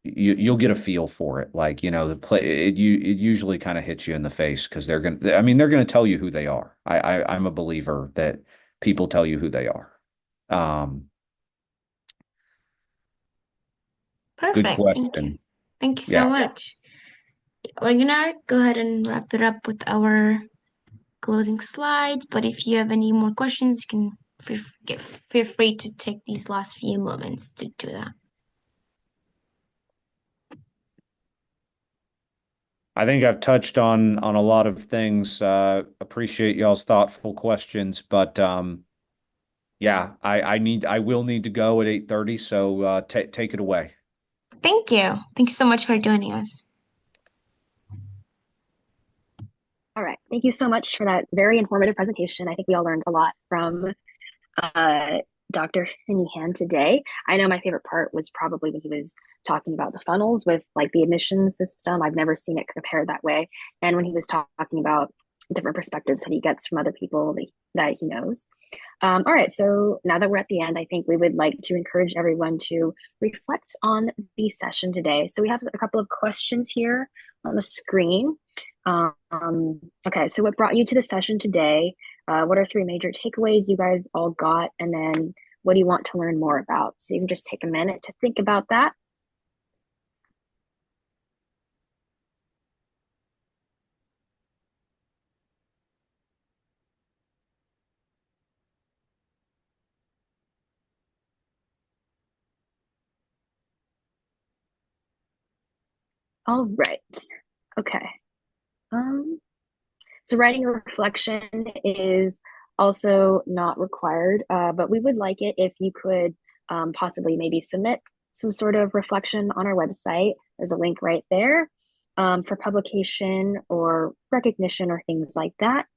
you'll get a feel for it. Like, the play it usually kind of hits you in the face, because they're gonna tell you who they are. I'm a believer that people tell you who they are. Um, Good Perfect. Thank you. question. Thank you so Yeah. much. We're gonna go ahead and wrap it up with our closing slides, but if you have any more questions, you can feel free to take these last few moments to do that. I think I've touched on a lot of things. Appreciate y'all's thoughtful questions, but yeah, I will need to go at 8:30, so take it away. Thank you. Thank you so much for joining us. All right. Thank you so much for that very informative presentation. I think we all learned a lot from uh, Dr. Henehan today. I know my favorite part was probably when he was talking about the funnels with like the admission system. I've never seen it compared that way. And when he was talking about different perspectives that he gets from other people that he knows. All right, so now that we're at the end, I think we would like to encourage everyone to reflect on the session today. So we have a couple of questions here on the screen. Okay, so what brought you to the session today? What are three major takeaways you guys all got? And then what do you want to learn more about? So you can just take a minute to think about that. All right, okay. Um, So writing a reflection is also not required, but we would like it if you could possibly maybe submit some sort of reflection on our website. There's a link right there for publication or recognition or things like that.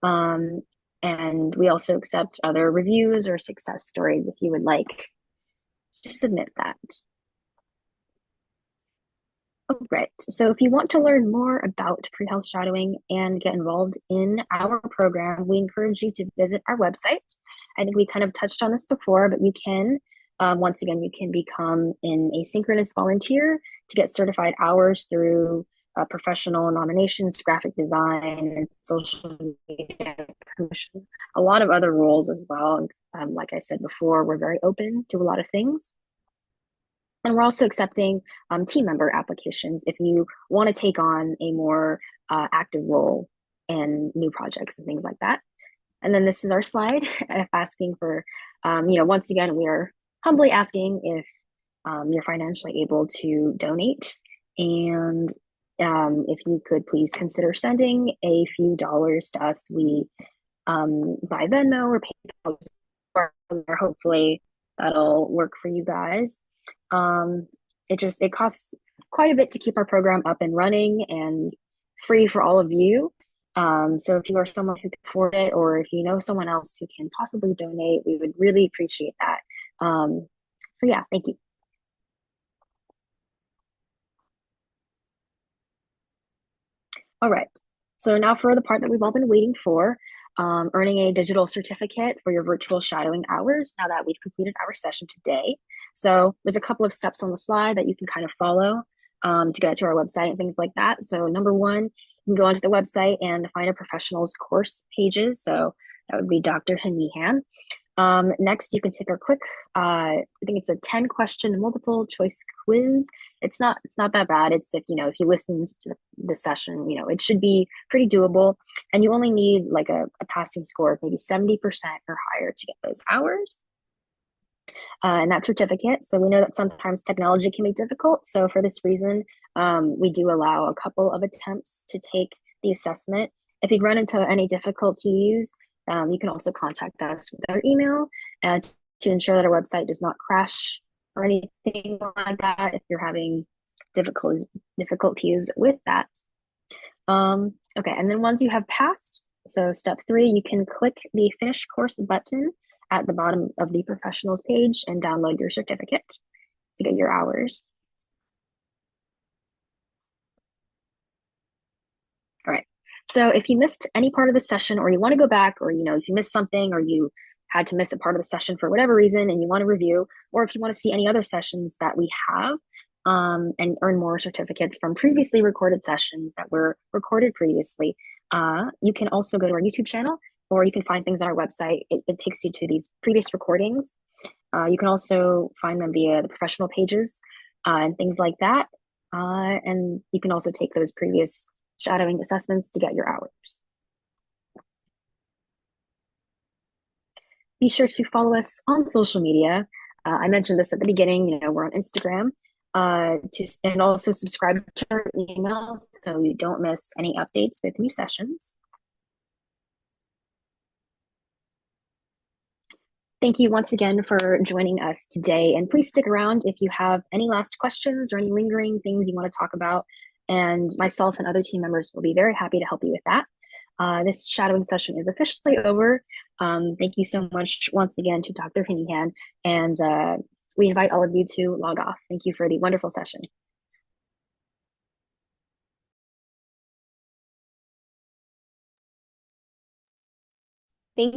Um, and we also accept other reviews or success stories if you would like to submit that. Oh, right. So if you want to learn more about pre-health shadowing and get involved in our program, we encourage you to visit our website. I think we kind of touched on this before, but you can, once again, you can become an asynchronous volunteer to get certified hours through professional nominations, graphic design, and social media promotion. A lot of other roles as well. Like I said before, we're very open to a lot of things. And we're also accepting team member applications if you want to take on a more active role in new projects and things like that. And then this is our slide asking for, once again, we are humbly asking if you're financially able to donate. And if you could please consider sending a few dollars to us, we by Venmo or PayPal, or hopefully that'll work for you guys. It costs quite a bit to keep our program up and running and free for all of you. So if you are someone who can afford it, or if you know someone else who can possibly donate, we would really appreciate that. So yeah, thank you. All right. So now for the part that we've all been waiting for, earning a digital certificate for your virtual shadowing hours now that we've completed our session today. So there's a couple of steps on the slide that you can kind of follow to get to our website and things like that. So number one, you can go onto the website and find a professional's course pages. So that would be Dr. Henehan. Next, you can take a quick, I think it's a 10 question multiple choice quiz. It's not that bad. It's if you listened to the session, it should be pretty doable. And you only need like a passing score of maybe 70% or higher to get those hours and that certificate. So we know that sometimes technology can be difficult. So for this reason, we do allow a couple of attempts to take the assessment. If you run into any difficulties, you can also contact us with our email to ensure that our website does not crash or anything like that if you're having difficulties with that. Okay, and then once you have passed, so step 3, you can click the Finish Course button at the bottom of the professionals page and download your certificate to get your hours. All right. So if you missed any part of the session, or you want to go back, or if you missed something, or you had to miss a part of the session for whatever reason and you want to review, or if you want to see any other sessions that we have and earn more certificates from previously recorded sessions that were recorded previously, you can also go to our YouTube channel, or you can find things on our website. It takes you to these previous recordings. You can also find them via the professional pages and things like that. And you can also take those previous shadowing assessments to get your hours. Be sure to follow us on social media. I mentioned this at the beginning, we're on Instagram. and also subscribe to our emails so you don't miss any updates with new sessions. Thank you once again for joining us today. And please stick around if you have any last questions or any lingering things you want to talk about. And myself and other team members will be very happy to help you with that. This shadowing session is officially over. Thank you so much once again to Dr. Henehan. And we invite all of you to log off. Thank you for the wonderful session.